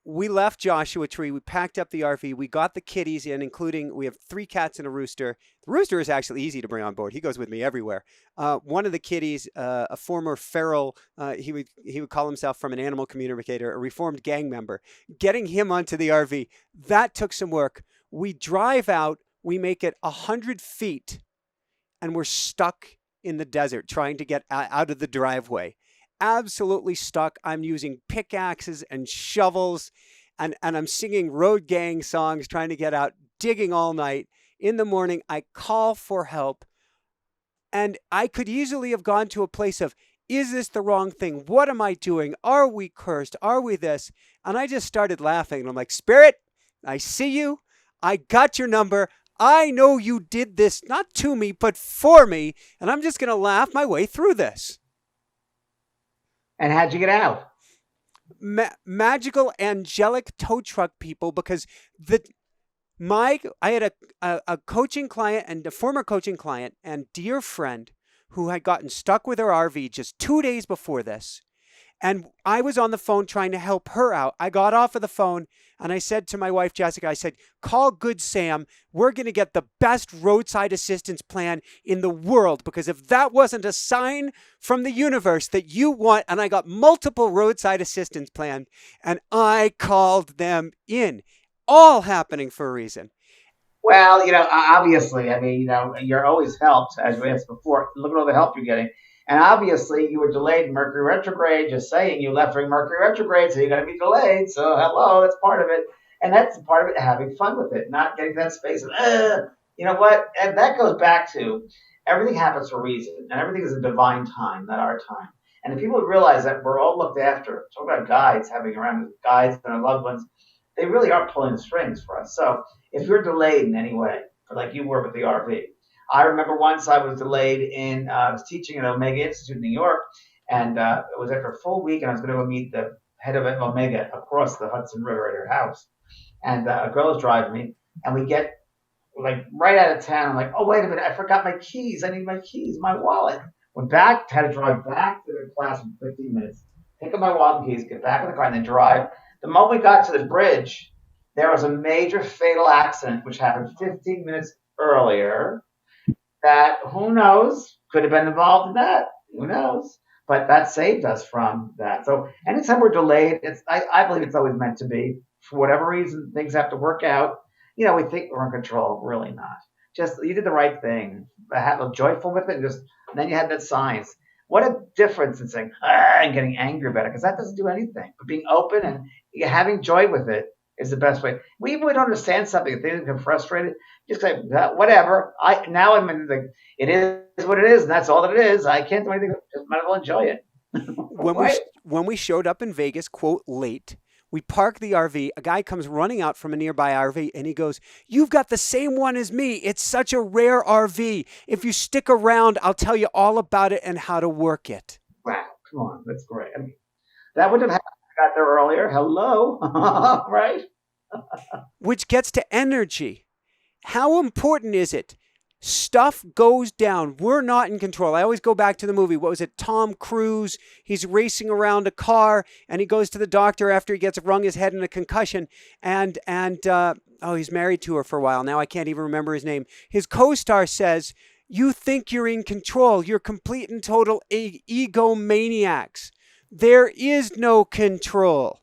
We left Joshua Tree. We packed up the RV. We got the kitties in, including we have 3 cats and a rooster. The rooster is actually easy to bring on board. He goes with me everywhere. One of the kitties, a former feral, he would call himself from an animal communicator, a reformed gang member. Getting him onto the RV, that took some work. We drive out. We make it 100 feet, and we're stuck in the desert trying to get out of the driveway. Absolutely stuck. I'm using pickaxes and shovels, and I'm singing road gang songs, trying to get out, digging all night. In the morning, I call for help, and I could easily have gone to a place of, is this the wrong thing? What am I doing? Are we cursed? Are we this? And I just started laughing, and I'm like, Spirit, I see you. I got your number. I know you did this, not to me, but for me, and I'm just going to laugh my way through this. And how'd you get out? Magical, angelic tow truck people, because I had a coaching client and a former coaching client and dear friend who had gotten stuck with her RV just 2 days before this. And I was on the phone trying to help her out. I got off of the phone and I said to my wife, Jessica, I said, call Good Sam. We're going to get the best roadside assistance plan in the world, because if that wasn't a sign from the universe that you want, and I got multiple roadside assistance plans, and I called them in, all happening for a reason. Well, obviously, I mean, you're always helped, as we asked before. Look at all the help you're getting. And obviously, you were delayed in Mercury retrograde. Just saying, you left during Mercury retrograde, so you're going to be delayed. So, hello, that's part of it. And that's part of it, having fun with it, not getting that space of, you know what? And that goes back to everything happens for a reason, and everything is a divine time, not our time. And if people realize that we're all looked after, talk about guides, having around guides and our loved ones, they really are pulling the strings for us. So, if you're delayed in any way, like you were with the RV, I remember once I was delayed I was teaching at Omega Institute in New York, and it was after a full week, and I was going to go meet the head of Omega across the Hudson River at her house. And a girl is driving me, and we get like right out of town. I'm like, oh, wait a minute, I forgot my keys. I need my keys, my wallet. Went back, had to drive back to the class in 15 minutes, pick up my wallet and keys, get back in the car, and then drive. The moment we got to the bridge, there was a major fatal accident, which happened 15 minutes earlier. That, who knows, could have been involved in that. Who knows? But that saved us from that. So anytime we're delayed, I believe it's always meant to be. For whatever reason, things have to work out. We think we're in control. Really not. Just, you did the right thing. Have a joyful with it. And then you had that science. What a difference in saying, and getting angry about it, because that doesn't do anything. But being open and having joy with it is the best way. We don't understand something, if things get frustrated, just say, whatever. I'm in it is what it is, and that's all that it is. I can't do anything. Just might as well enjoy it. When we showed up in Vegas, quote, late, we park the RV. A guy comes running out from a nearby RV, and he goes, you've got the same one as me. It's such a rare RV. If you stick around, I'll tell you all about it and how to work it. Wow, come on. That's great. I mean, that would have happened. Got there earlier. Hello. Right? Which gets to energy. How important is it? Stuff goes down. We're not in control. I always go back to the movie. What was it? Tom Cruise. He's racing around a car, and he goes to the doctor after he gets rung his head in a concussion. And he's married to her for a while. Now I can't even remember his name. His co-star says, you think you're in control. You're complete and total egomaniacs. There is no control.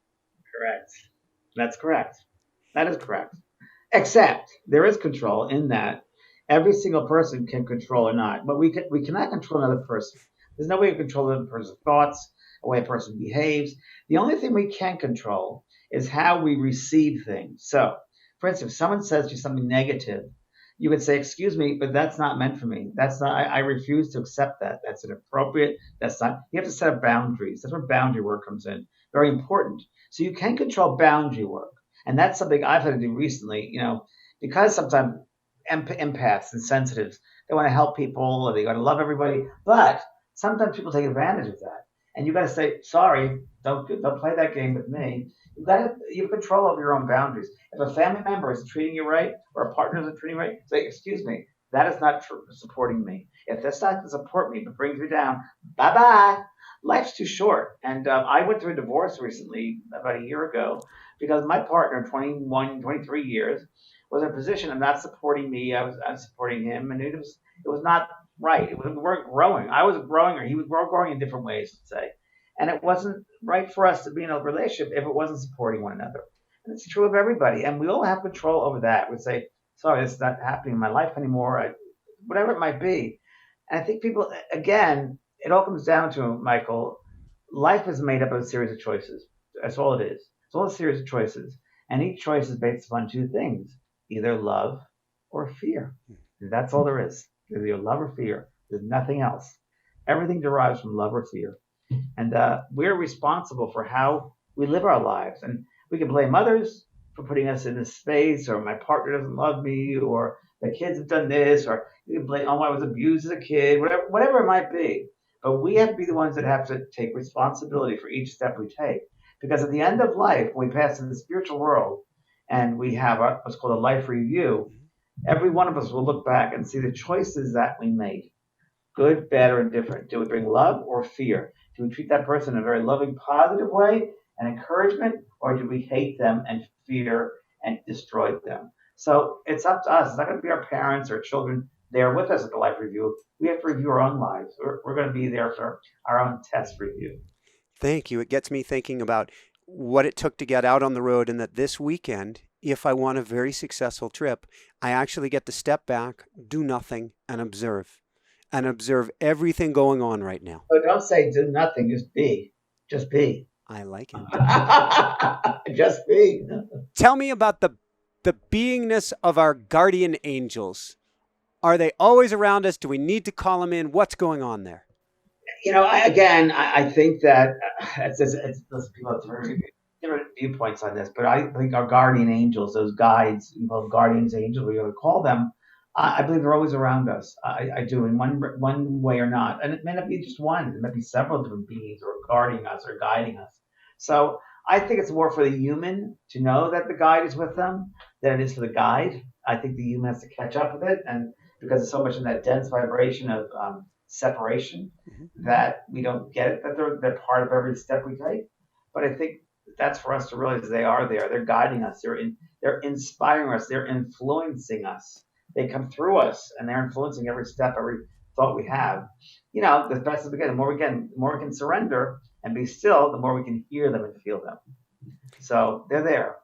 Correct. That's correct. That is correct. Except there is control in that every single person can control or not, but we cannot control another person. There's no way to control another person's thoughts, the way a person behaves. The only thing we can control is how we receive things. So, for instance, if someone says to you something negative, you could say, excuse me, but that's not meant for me. That's not, I refuse to accept that. That's inappropriate. That's not, you have to set up boundaries. That's where boundary work comes in. Very important. So you can control boundary work. And that's something I've had to do recently, because sometimes empaths and sensitives, they want to help people or they want to love everybody. But sometimes people take advantage of that. And you got to say, sorry, don't play that game with me. You have control over your own boundaries. If a family member isn't treating you right or a partner isn't treating you right, say, excuse me, that is not supporting me. If that's not to support me but brings me down, bye bye. Life's too short. And I went through a divorce recently, about a year ago, because my partner, 21, 23 years, was in a position of not supporting me. I was supporting him, and it was not right. We weren't growing. I was growing, or he was growing in different ways, let's say. And it wasn't right for us to be in a relationship if it wasn't supporting one another. And it's true of everybody. And we all have control over that. We say, sorry, this is not happening in my life anymore, whatever it might be. And I think people, again, it all comes down to, Michael, life is made up of a series of choices. That's all it is. It's all a series of choices. And each choice is based upon two things, either love or fear. That's all there is. There's either love or fear. There's nothing else. Everything derives from love or fear. And we're responsible for how we live our lives. And we can blame others for putting us in this space, or my partner doesn't love me, or the kids have done this, or you can blame, oh, I was abused as a kid, whatever it might be. But we have to be the ones that have to take responsibility for each step we take. Because at the end of life, when we pass in the spiritual world and we have what's called a life review, every one of us will look back and see the choices that we made, good, bad, or indifferent. Do we bring love or fear? Do we treat that person in a very loving, positive way and encouragement, or do we hate them and fear and destroy them? So it's up to us. It's not going to be our parents or children there with us at the life review. We have to review our own lives. We're going to be there for our own test review. Thank you. It gets me thinking about what it took to get out on the road, and that this weekend, if I want a very successful trip, I actually get to step back, do nothing, and observe everything going on right now. So don't say do nothing, just be. Just be. I like it. Just be. Tell me about the beingness of our guardian angels. Are they always around us? Do we need to call them in? What's going on there? I think that people have different viewpoints on this, but I think our guardian angels, those guides, guardians, angels, whatever you call them, I believe they're always around us. I do, in one way or not, and it may not be just one. It might be several different beings who are guarding us or guiding us. So I think it's more for the human to know that the guide is with them than it is for the guide. I think the human has to catch up with it, and because there's so much in that dense vibration of separation, that we don't get it, that they're part of every step we take. But I think that's for us to realize they are there. They're guiding us. They're inspiring us. They're influencing us. They come through us, and they're influencing every step, every thought we have. The best we get, the more we can surrender and be still, the more we can hear them and feel them. So they're there.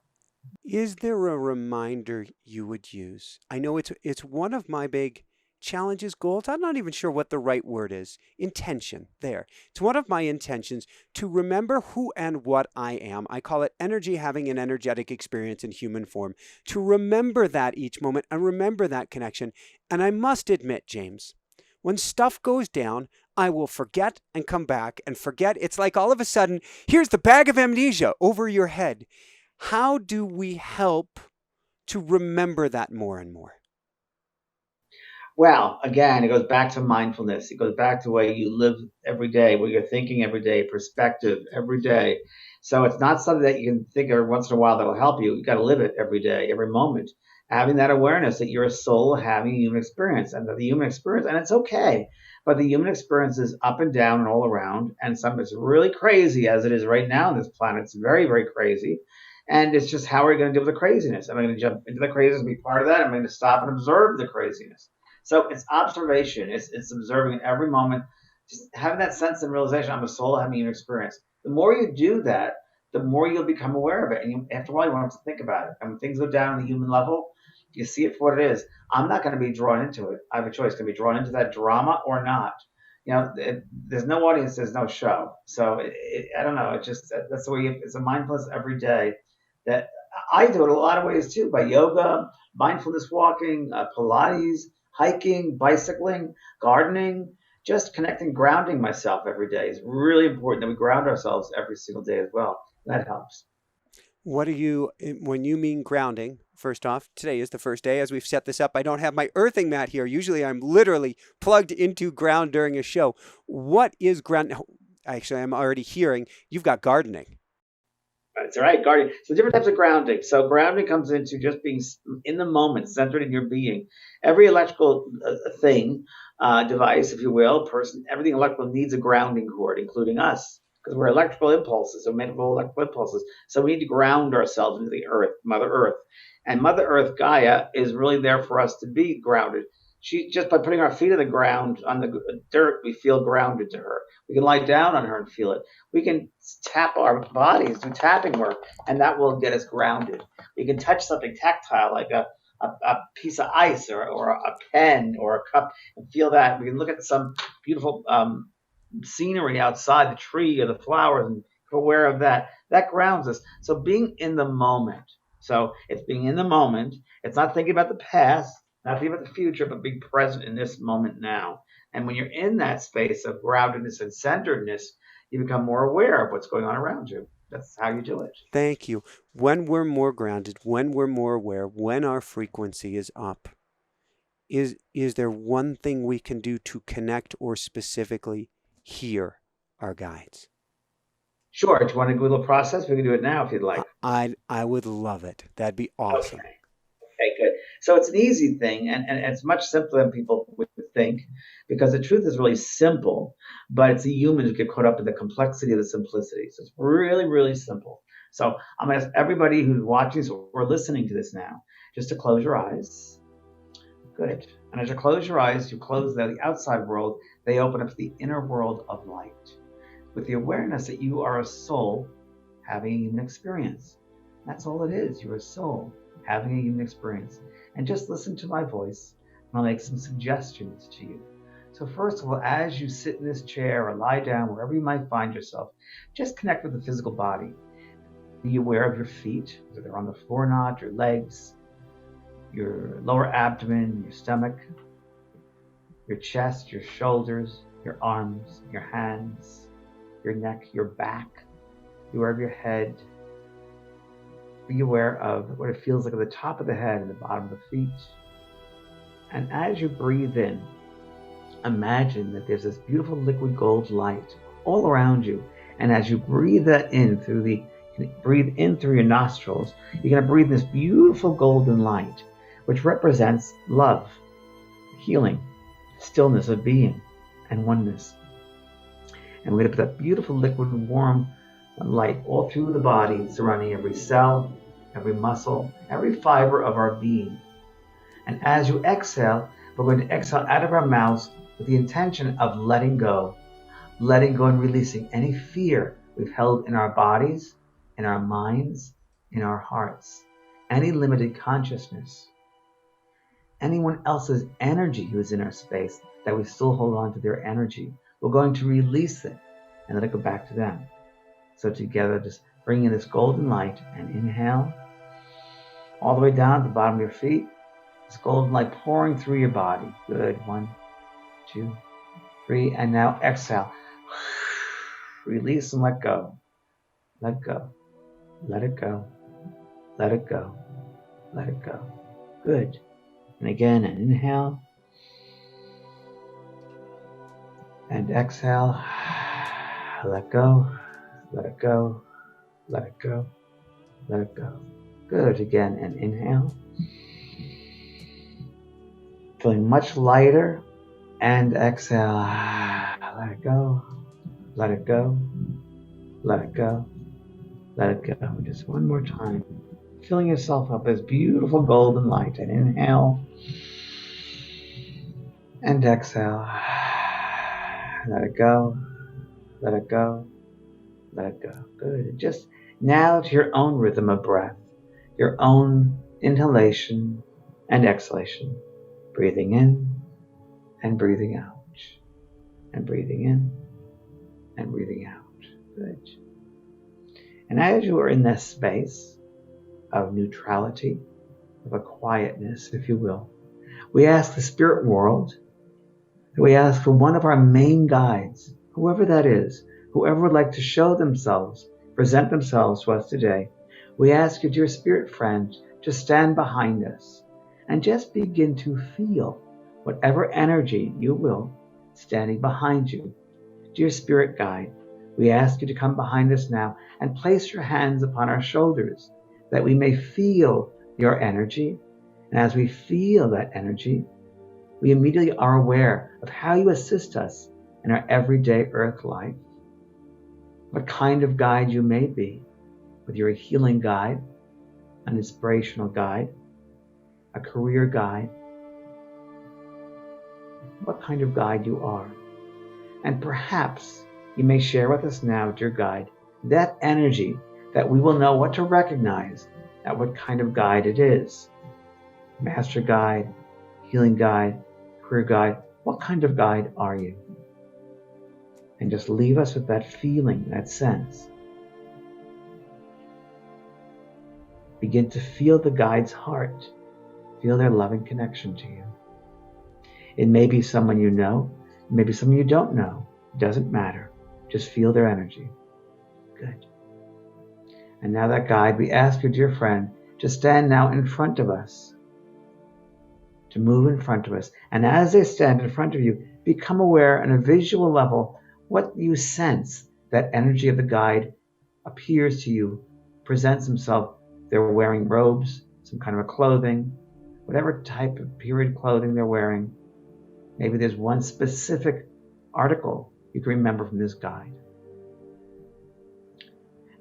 Is there a reminder you would use? I know it's one of my big challenges, goals. I'm not even sure what the right word is. Intention. There. It's one of my intentions to remember who and what I am. I call it energy having an energetic experience in human form. To remember that each moment and remember that connection. And I must admit, James, when stuff goes down, I will forget and come back and forget. It's like all of a sudden, here's the bag of amnesia over your head. How do we help to remember that more and more? Well, again, it goes back to mindfulness. It goes back to the way you live every day, what you're thinking every day, perspective every day. So it's not something that you can think of once in a while that will help you. You got to live it every day, every moment. Having that awareness that you're a soul having a human experience, and that the human experience, and it's okay, but the human experience is up and down and all around, and some it's really crazy as it is right now on this planet. It's very, very crazy. And it's just, how are we going to deal with the craziness? Am I going to jump into the craziness and be part of that? Am I going to stop and observe the craziness? So it's observation. It's observing every moment, just having that sense and realization, I'm a soul having an experience. The more you do that, the more you'll become aware of it. And after a while, you won't have to think about it. And when things go down on the human level, you see it for what it is. I'm not going to be drawn into it. I have a choice. Can I be drawn into that drama or not? There's no audience, there's no show. So I don't know. It's just, that's the way it's a mindfulness every day, that I do it a lot of ways too, by yoga, mindfulness walking, Pilates, hiking, bicycling, gardening, just connecting, grounding myself every day is really important that we ground ourselves every single day as well. That helps. What do you, when you mean grounding? First off, today is the first day as we've set this up. I don't have my earthing mat here. Usually I'm literally plugged into ground during a show. What is ground? Actually, I'm already hearing you've got gardening. That's right, gardening. So different types of grounding. So grounding comes into just being in the moment, centered in your being. Every electrical thing, device, if you will, person, everything electrical needs a grounding cord, including us, because we're electrical impulses, so made of electrical impulses. So we need to ground ourselves into the earth, Mother Earth. And Mother Earth, Gaia, is really there for us to be grounded. She just by putting our feet on the ground, on the dirt, we feel grounded to her. We can lie down on her and feel it. We can tap our bodies, do tapping work, and that will get us grounded. We can touch something tactile like a piece of ice or a pen or a cup and feel that. We can look at some beautiful scenery outside, the tree or the flowers, and be aware of that. That grounds us. So being in the moment. So it's being in the moment. It's not thinking about the past, not thinking about the future, but being present in this moment now. And when you're in that space of groundedness and centeredness, you become more aware of what's going on around you. That's how you do it. Thank you. When we're more grounded, when we're more aware, when our frequency is up, is there one thing we can do to connect or specifically hear our guides? Sure. Do you want to go a little process? We can do it now if you'd like. I would love it. That'd be awesome. Okay. Okay, good. So it's an easy thing, and it's much simpler than people would think, because the truth is really simple, but it's the humans who get caught up in the complexity of the simplicity. So it's really, really simple. So I'm going to ask everybody who's watching this or listening to this now, just to close your eyes. Good. And as you close your eyes, you close the outside world, they open up to the inner world of light, with the awareness that you are a soul having a human experience. That's all it is. You're a soul having a human experience. And just listen to my voice, and I'll make some suggestions to you. So first of all, as you sit in this chair or lie down, wherever you might find yourself, just connect with the physical body. Be aware of your feet, whether they're on the floor or not, your legs, your lower abdomen, your stomach, your chest, your shoulders, your arms, your hands, your neck, your back. Be aware of your head. Be aware of what it feels like at the top of the head and the bottom of the feet. And as you breathe in, imagine that there's this beautiful liquid gold light all around you. And as you breathe that in through your nostrils, you're going to breathe this beautiful golden light, which represents love, healing, stillness of being, and oneness. And we're going to put that beautiful liquid warm light all through the body, surrounding every cell, every muscle, every fiber of our being. And as you exhale, we're going to exhale out of our mouths with the intention of letting go and releasing any fear we've held in our bodies, in our minds, in our hearts, any limited consciousness, anyone else's energy who's in our space that we still hold on to their energy. We're going to release it and let it go back to them. So together, just bring in this golden light and inhale all the way down to the bottom of your feet. This golden light pouring through your body. Good. 1, 2, 3. And now exhale. Release and let go. Let go. Let it go. Let it go. Let it go. Good. And again, an inhale. And exhale. Let go. Let it go. Let it go. Let it go. Good. Again, and inhale. Feeling much lighter. And exhale. Let it go. Let it go. Let it go. Let it go. Just one more time. Filling yourself up as beautiful golden light. And inhale. And exhale. Let it go. Let it go. Let it go. Good. Just now to your own rhythm of breath, your own inhalation and exhalation. Breathing in and breathing out. And breathing in and breathing out. Good. And as you are in this space, of neutrality, of a quietness, if you will. We ask the spirit world, we ask for one of our main guides, whoever that is, whoever would like to show themselves, present themselves to us today. We ask you, dear spirit friend, to stand behind us and just begin to feel whatever energy you will standing behind you. Dear spirit guide, we ask you to come behind us now and place your hands upon our shoulders that we may feel your energy. And as we feel that energy, we immediately are aware of how you assist us in our everyday earth life. What kind of guide you may be, whether you're a healing guide, an inspirational guide, a career guide, what kind of guide you are. And perhaps you may share with us now, dear guide, that energy that we will know what to recognize at what kind of guide it is. Master guide, healing guide, career guide, what kind of guide are you? And just leave us with that feeling, that sense. Begin to feel the guide's heart. Feel their loving connection to you. It may be someone you know, it may be someone you don't know. It doesn't matter. Just feel their energy. Good. And now that guide, we ask you, dear friend, to stand now in front of us, to move in front of us. And as they stand in front of you, become aware on a visual level what you sense that energy of the guide appears to you, presents himself. They're wearing robes, some kind of a clothing, whatever type of period clothing they're wearing. Maybe there's one specific article you can remember from this guide.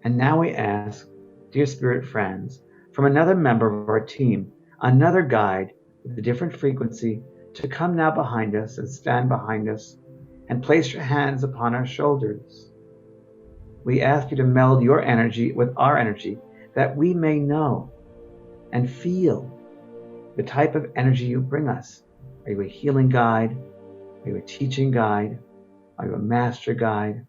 And now we ask, dear spirit friends, from another member of our team, another guide with a different frequency, to come now behind us and stand behind us and place your hands upon our shoulders. We ask you to meld your energy with our energy that we may know and feel the type of energy you bring us. Are you a healing guide? Are you a teaching guide? Are you a master guide?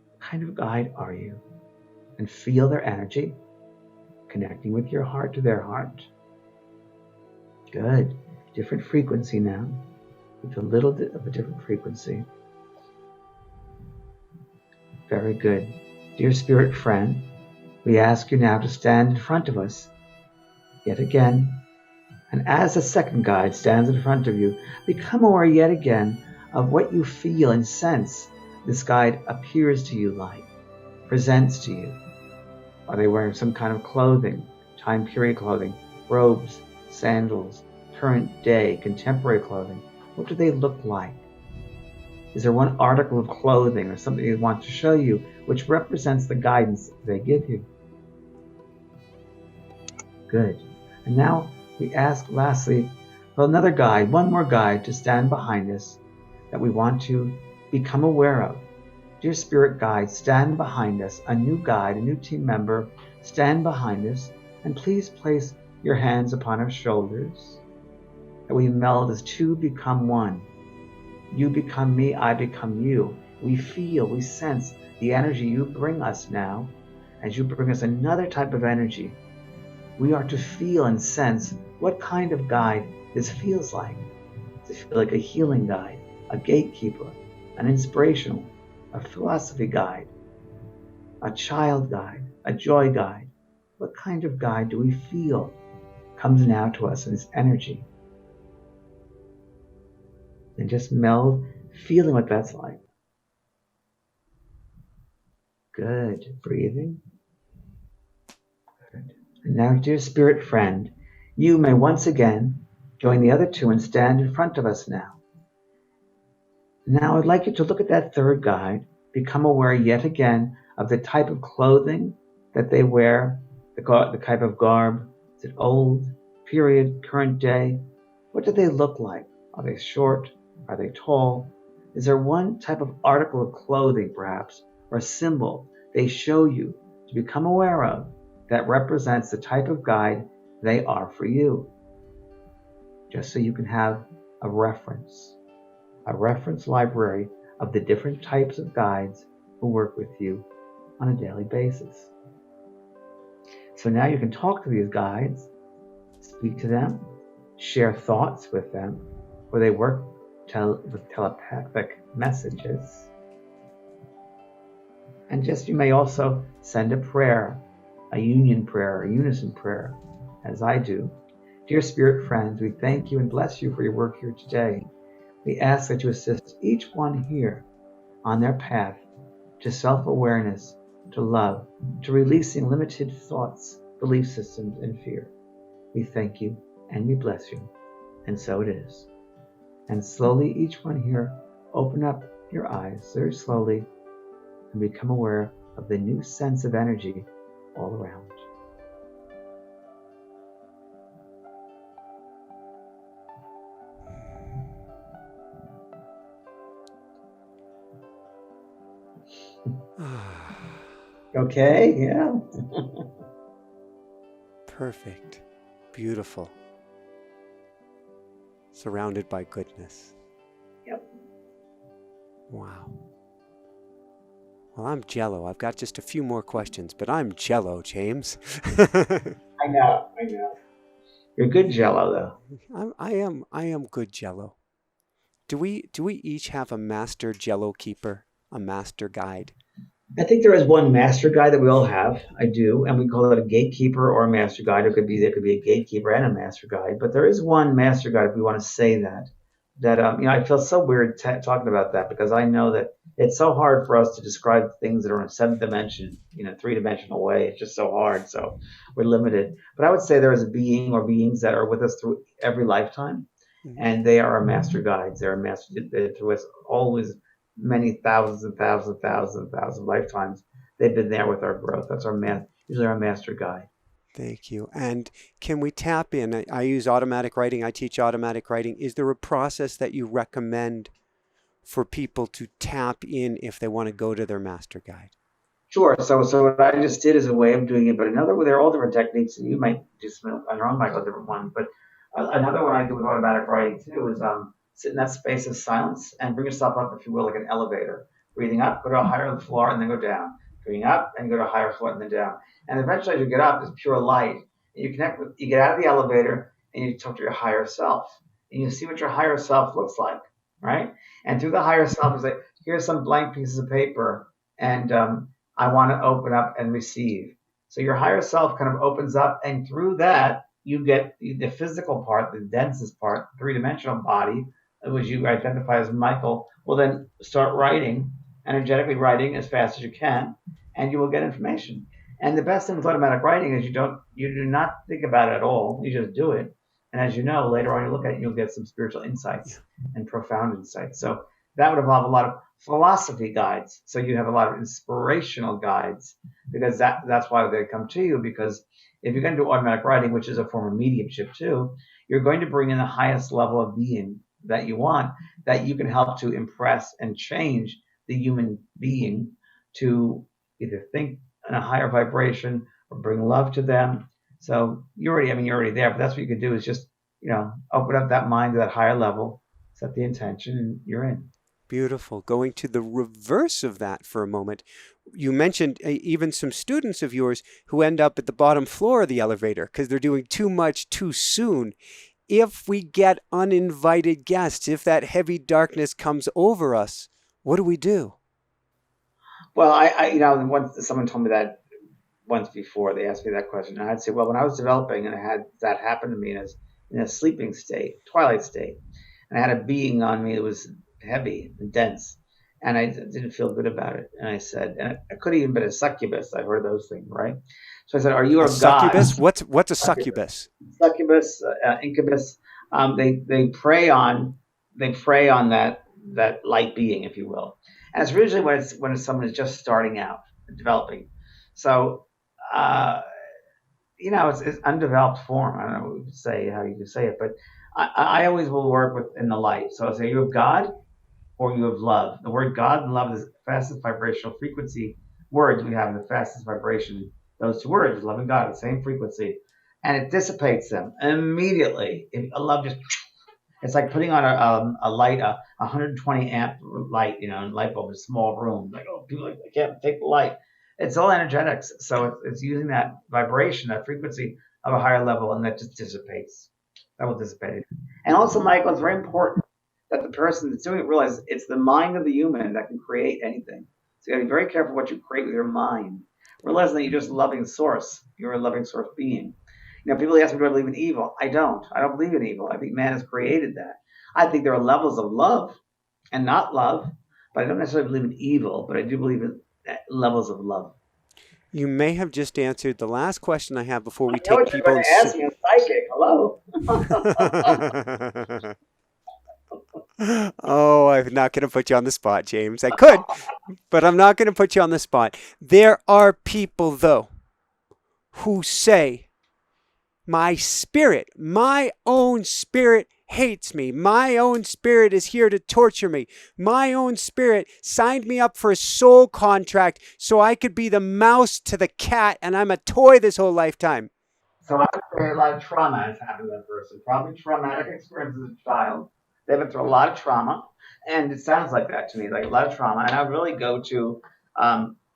What kind of guide are you? And feel their energy, connecting with your heart to their heart. Good. Different frequency now. With a little bit of a different frequency. Very good. Dear spirit friend, we ask you now to stand in front of us yet again. And as the second guide stands in front of you, become aware yet again of what you feel and sense this guide appears to you like, presents to you. Are they wearing some kind of clothing, time period clothing, robes, sandals, current day, contemporary clothing? What do they look like? Is there one article of clothing or something they want to show you which represents the guidance they give you? Good. And now we ask lastly for another guide, one more guide to stand behind us that we want to become aware of. Dear spirit guide, stand behind us, a new guide, a new team member, stand behind us, and please place your hands upon our shoulders, that we meld as two become one. You become me, I become you. We feel, we sense the energy you bring us now. As you bring us another type of energy, we are to feel and sense what kind of guide this feels like. Does it feel like a healing guide, a gatekeeper, an inspirational, a philosophy guide, a child guide, a joy guide? What kind of guide do we feel comes now to us in this energy? And just meld, feeling what that's like. Good. Breathing. Good. And now, dear spirit friend, you may once again join the other two and stand in front of us now. Now I'd like you to look at that third guide, become aware yet again of the type of clothing that they wear, the type of garb. Is it old, period, current day? What do they look like? Are they short? Are they tall? Is there one type of article of clothing, perhaps, or a symbol they show you to become aware of that represents the type of guide they are for you? Just so you can have a reference library of the different types of guides who work with you on a daily basis. So now you can talk to these guides, speak to them, share thoughts with them, where they work with telepathic messages. And just you may also send a prayer, a union prayer, a unison prayer, as I do. Dear spirit friends, we thank you and bless you for your work here today. We ask that you assist each one here on their path to self-awareness, to love, to releasing limited thoughts, belief systems, and fear. We thank you and we bless you. And so it is. And slowly, each one here, open up your eyes very slowly and become aware of the new sense of energy all around. Okay, yeah. Perfect. Beautiful. Surrounded by goodness. Yep. Wow. Well, I'm jello. I've got just a few more questions, but I'm jello, James. I know. You're good jello, though. I am good jello. Do we each have a master jello keeper, a master guide? I think there is one master guide that we all have. I do, and we call it a gatekeeper or a master guide. There could be a gatekeeper and a master guide, but there is one master guide. If we want to say that, I feel so weird talking about that because I know that it's so hard for us to describe things that are in a seventh dimension, 3-dimensional way. It's just so hard, so we're limited. But I would say there is a being or beings that are with us through every lifetime, and they are our master guides. They're through us always many thousands and thousands and thousands and thousands of lifetimes. They've been there with our growth. That's usually our master guide. Thank you. And can we tap in? I use automatic writing. I teach automatic writing. Is there a process that you recommend for people to tap in if they want to go to their master guide? Sure. So what I just did is a way of doing it, but there are all different techniques, and you might do some on your own, Michael, a different one. But another one I do with automatic writing too is sit in that space of silence and bring yourself up, if you will, like an elevator. Breathing up, go to a higher floor, and then go down. Breathing up and go to a higher floor and then down. And eventually, as you get up, is pure light. And you get out of the elevator and you talk to your higher self, and you see what your higher self looks like, right? And through the higher self, is like, here's some blank pieces of paper, and I want to open up and receive. So your higher self kind of opens up, and through that, you get the physical part, the densest part, 3-dimensional body, which you identify as Michael, will then start writing, energetically writing as fast as you can, and you will get information. And the best thing with automatic writing is you do not think about it at all. You just do it. And as you know, later on you look at it, you'll get some spiritual insights and profound insights. So that would involve a lot of philosophy guides. So you have a lot of inspirational guides, because that's why they come to you. Because if you're going to do automatic writing, which is a form of mediumship too, you're going to bring in the highest level of being that you want, that you can help to impress and change the human being to either think in a higher vibration or bring love to them. So you're already there, but that's what you could do is just, open up that mind to that higher level, set the intention, and you're in. Beautiful. Going to the reverse of that for a moment, you mentioned even some students of yours who end up at the bottom floor of the elevator because they're doing too much too soon. If we get uninvited guests, if that heavy darkness comes over us, what do we do? Well, once someone told me that once before, they asked me that question, and I'd say, well, when I was developing and I had that happen to me in a sleeping state, twilight state, and I had a being on me that was heavy and dense, and I didn't feel good about it. And I said, and I could have even been a succubus. I heard those things, right? So I said, "Are you a succubus? God?" What's a succubus? Succubus, incubus. They prey on that light being, if you will. And it's usually when someone is just starting out, developing. So it's undeveloped form. I don't know how you could say it, but I always will work within the light. So I say, you have God or you have love. The word God and love is the fastest vibrational frequency words we have in the fastest vibration. Those two words, love and God, the same frequency, and it dissipates them immediately. A love just, it's like putting on a light, a 120 amp light, in a light bulb in a small room. Like, oh, people I can't take the light. It's all energetics. So it's using that vibration, that frequency of a higher level, and that just dissipates. That will dissipate. And also, Michael, it's very important that the person that's doing it realize it's the mind of the human that can create anything. So you got to be very careful what you create with your mind. Realizing that you're just a loving source. You're a loving source being. People ask me, do I believe in evil? I don't. I don't believe in evil. I think man has created that. I think there are levels of love and not love, but I don't necessarily believe in evil, but I do believe in levels of love. You may have just answered the last question I have before we I know take what you're people going to ask me. I'm psychic. Hello. Oh, I'm not going to put you on the spot, James. I could, but I'm not going to put you on the spot. There are people, though, who say, my spirit, my own spirit hates me. My own spirit is here to torture me. My own spirit signed me up for a soul contract so I could be the mouse to the cat, and I'm a toy this whole lifetime. So I would say a lot of trauma has happened to that person. Probably traumatic experiences as a child. They've been through a lot of trauma, and it sounds like that to me, like a lot of trauma. And I would really go to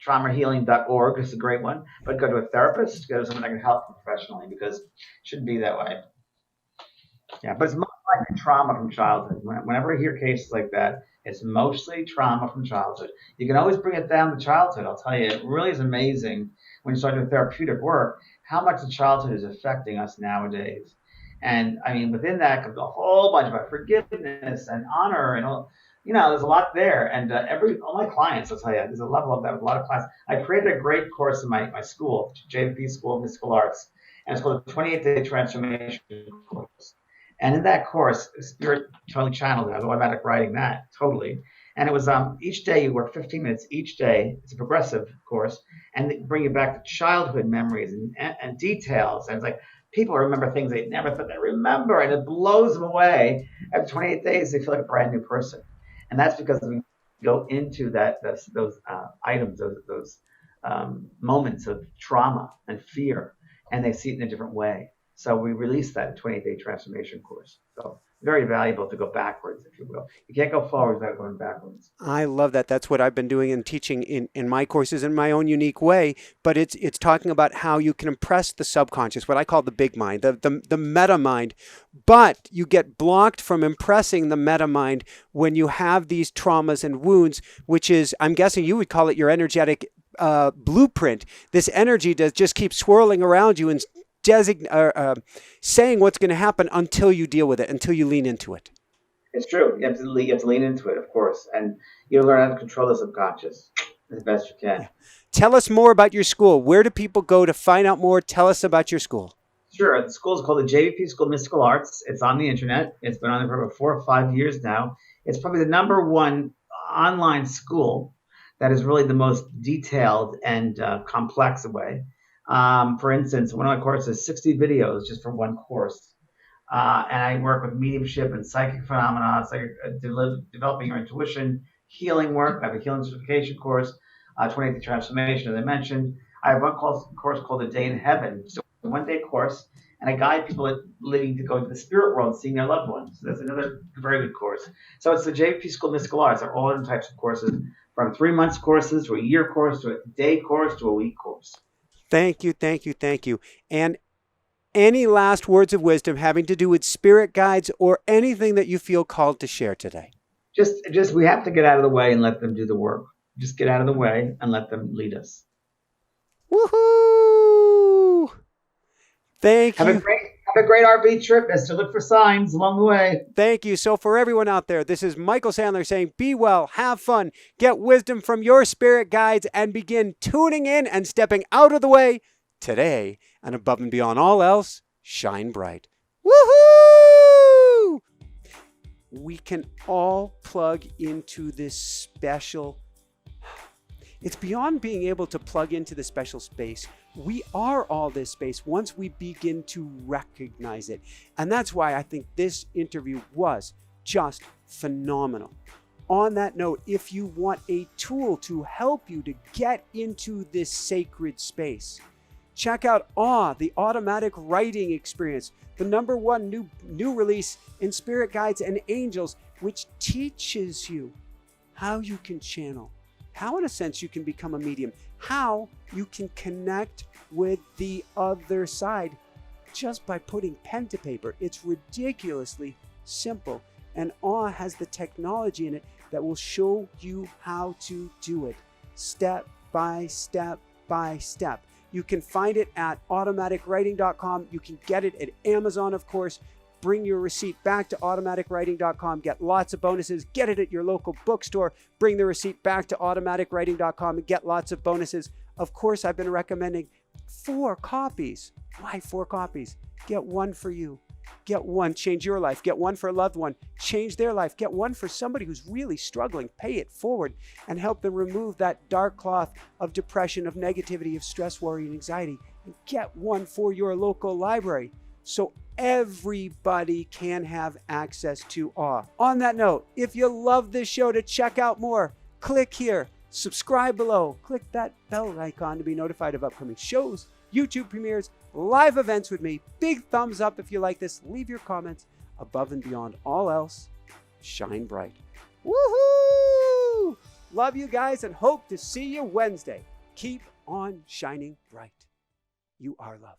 traumahealing.org is a great one, but go to a therapist, go to someone that can help professionally, because it shouldn't be that way. Yeah, but it's most likely trauma from childhood. Whenever I hear cases like that, it's mostly trauma from childhood. You can always bring it down to childhood. I'll tell you, it really is amazing when you start doing therapeutic work how much the childhood is affecting us nowadays. And I mean, within that comes a whole bunch about forgiveness and honor and all. There's a lot there. And all my clients, I'll tell you, there's a level of that with a lot of clients. I created a great course in my school, JVP School of Mystical Arts, and it's called the 28-Day Transformation Course. And in that course, Spirit totally channeled it. I was automatic writing that totally. And it was each day you work 15 minutes each day. It's a progressive course, and they bring you back to childhood memories and details. And it's like people remember things they never thought they remember, and it blows them away. After 28 days, they feel like a brand new person, and that's because we go into those items, those moments of trauma and fear, and they see it in a different way. So we released that 28-day transformation course. So very valuable to go backwards, if you will. You can't go forward without going backwards. I love that. That's what I've been doing and teaching in my courses in my own unique way. But it's talking about how you can impress the subconscious, what I call the big mind, the meta mind. But you get blocked from impressing the meta mind when you have these traumas and wounds, which is, I'm guessing you would call it your energetic blueprint. This energy that just keeps swirling around you and saying what's going to happen until you deal with it, until you lean into it. It's true. You have to lean into it, of course, and you learn how to control the subconscious as best you can. Yeah. Tell us more about your school. Where do people go to find out more? Tell us about your school. Sure. The school is called the JVP School of Mystical Arts. It's on the internet. It's been on there for about 4 or 5 years now. It's probably the number one online school that is really the most detailed and complex way. For instance, one of my courses is 60 videos just for one course. And I work with mediumship and psychic phenomena, developing your intuition, healing work. I have a healing certification course, 28-Day Transformation, as I mentioned. I have one course called A Day in Heaven. So a 1-day course, and I guide people living to go into the spirit world, seeing their loved ones. So that's another very good course. So it's the JVP School of Mystical Arts. They're all different types of courses, from 3 months courses to a year course to a day course to a week course. Thank you, thank you, thank you. And any last words of wisdom having to do with spirit guides or anything that you feel called to share today? Just we have to get out of the way and let them do the work. Just get out of the way and let them lead us. Woohoo! Thank you. Have a great RV trip, Mister. Look for signs along the way. Thank you. So for everyone out there, this is Michael Sandler saying, be well, have fun, get wisdom from your spirit guides, and begin tuning in and stepping out of the way today. And above and beyond all else, shine bright. Woohoo! We can all plug into this special. It's beyond being able to plug into the special space. We are all this space once we begin to recognize it. And that's why I think this interview was just phenomenal. On that note, if you want a tool to help you to get into this sacred space, check out Awe, the automatic writing experience, the #1 new release in Spirit Guides and Angels, which teaches you how you can channel, how in a sense you can become a medium, how you can connect with the other side just by putting pen to paper. It's ridiculously simple, and Awe has the technology in it that will show you how to do it step by step by step. You can find it at automaticwriting.com. You can get it at Amazon, of course. Bring your receipt back to automaticwriting.com. Get lots of bonuses. Get it at your local bookstore. Bring the receipt back to automaticwriting.com and get lots of bonuses. Of course, I've been recommending 4 copies. Why 4 copies? Get one for you. Get one, change your life. Get one for a loved one, change their life. Get one for somebody who's really struggling. Pay it forward and help them remove that dark cloth of depression, of negativity, of stress, worry, and anxiety. And get one for your local library so everybody can have access to Awe. On that note, if you love this show, to check out more, click here, subscribe below, click that bell icon to be notified of upcoming shows, YouTube premieres, live events with me. Big thumbs up if you like this. Leave your comments. Above and beyond all else, shine bright. Woohoo! Love you guys and hope to see you Wednesday. Keep on shining bright. You are love.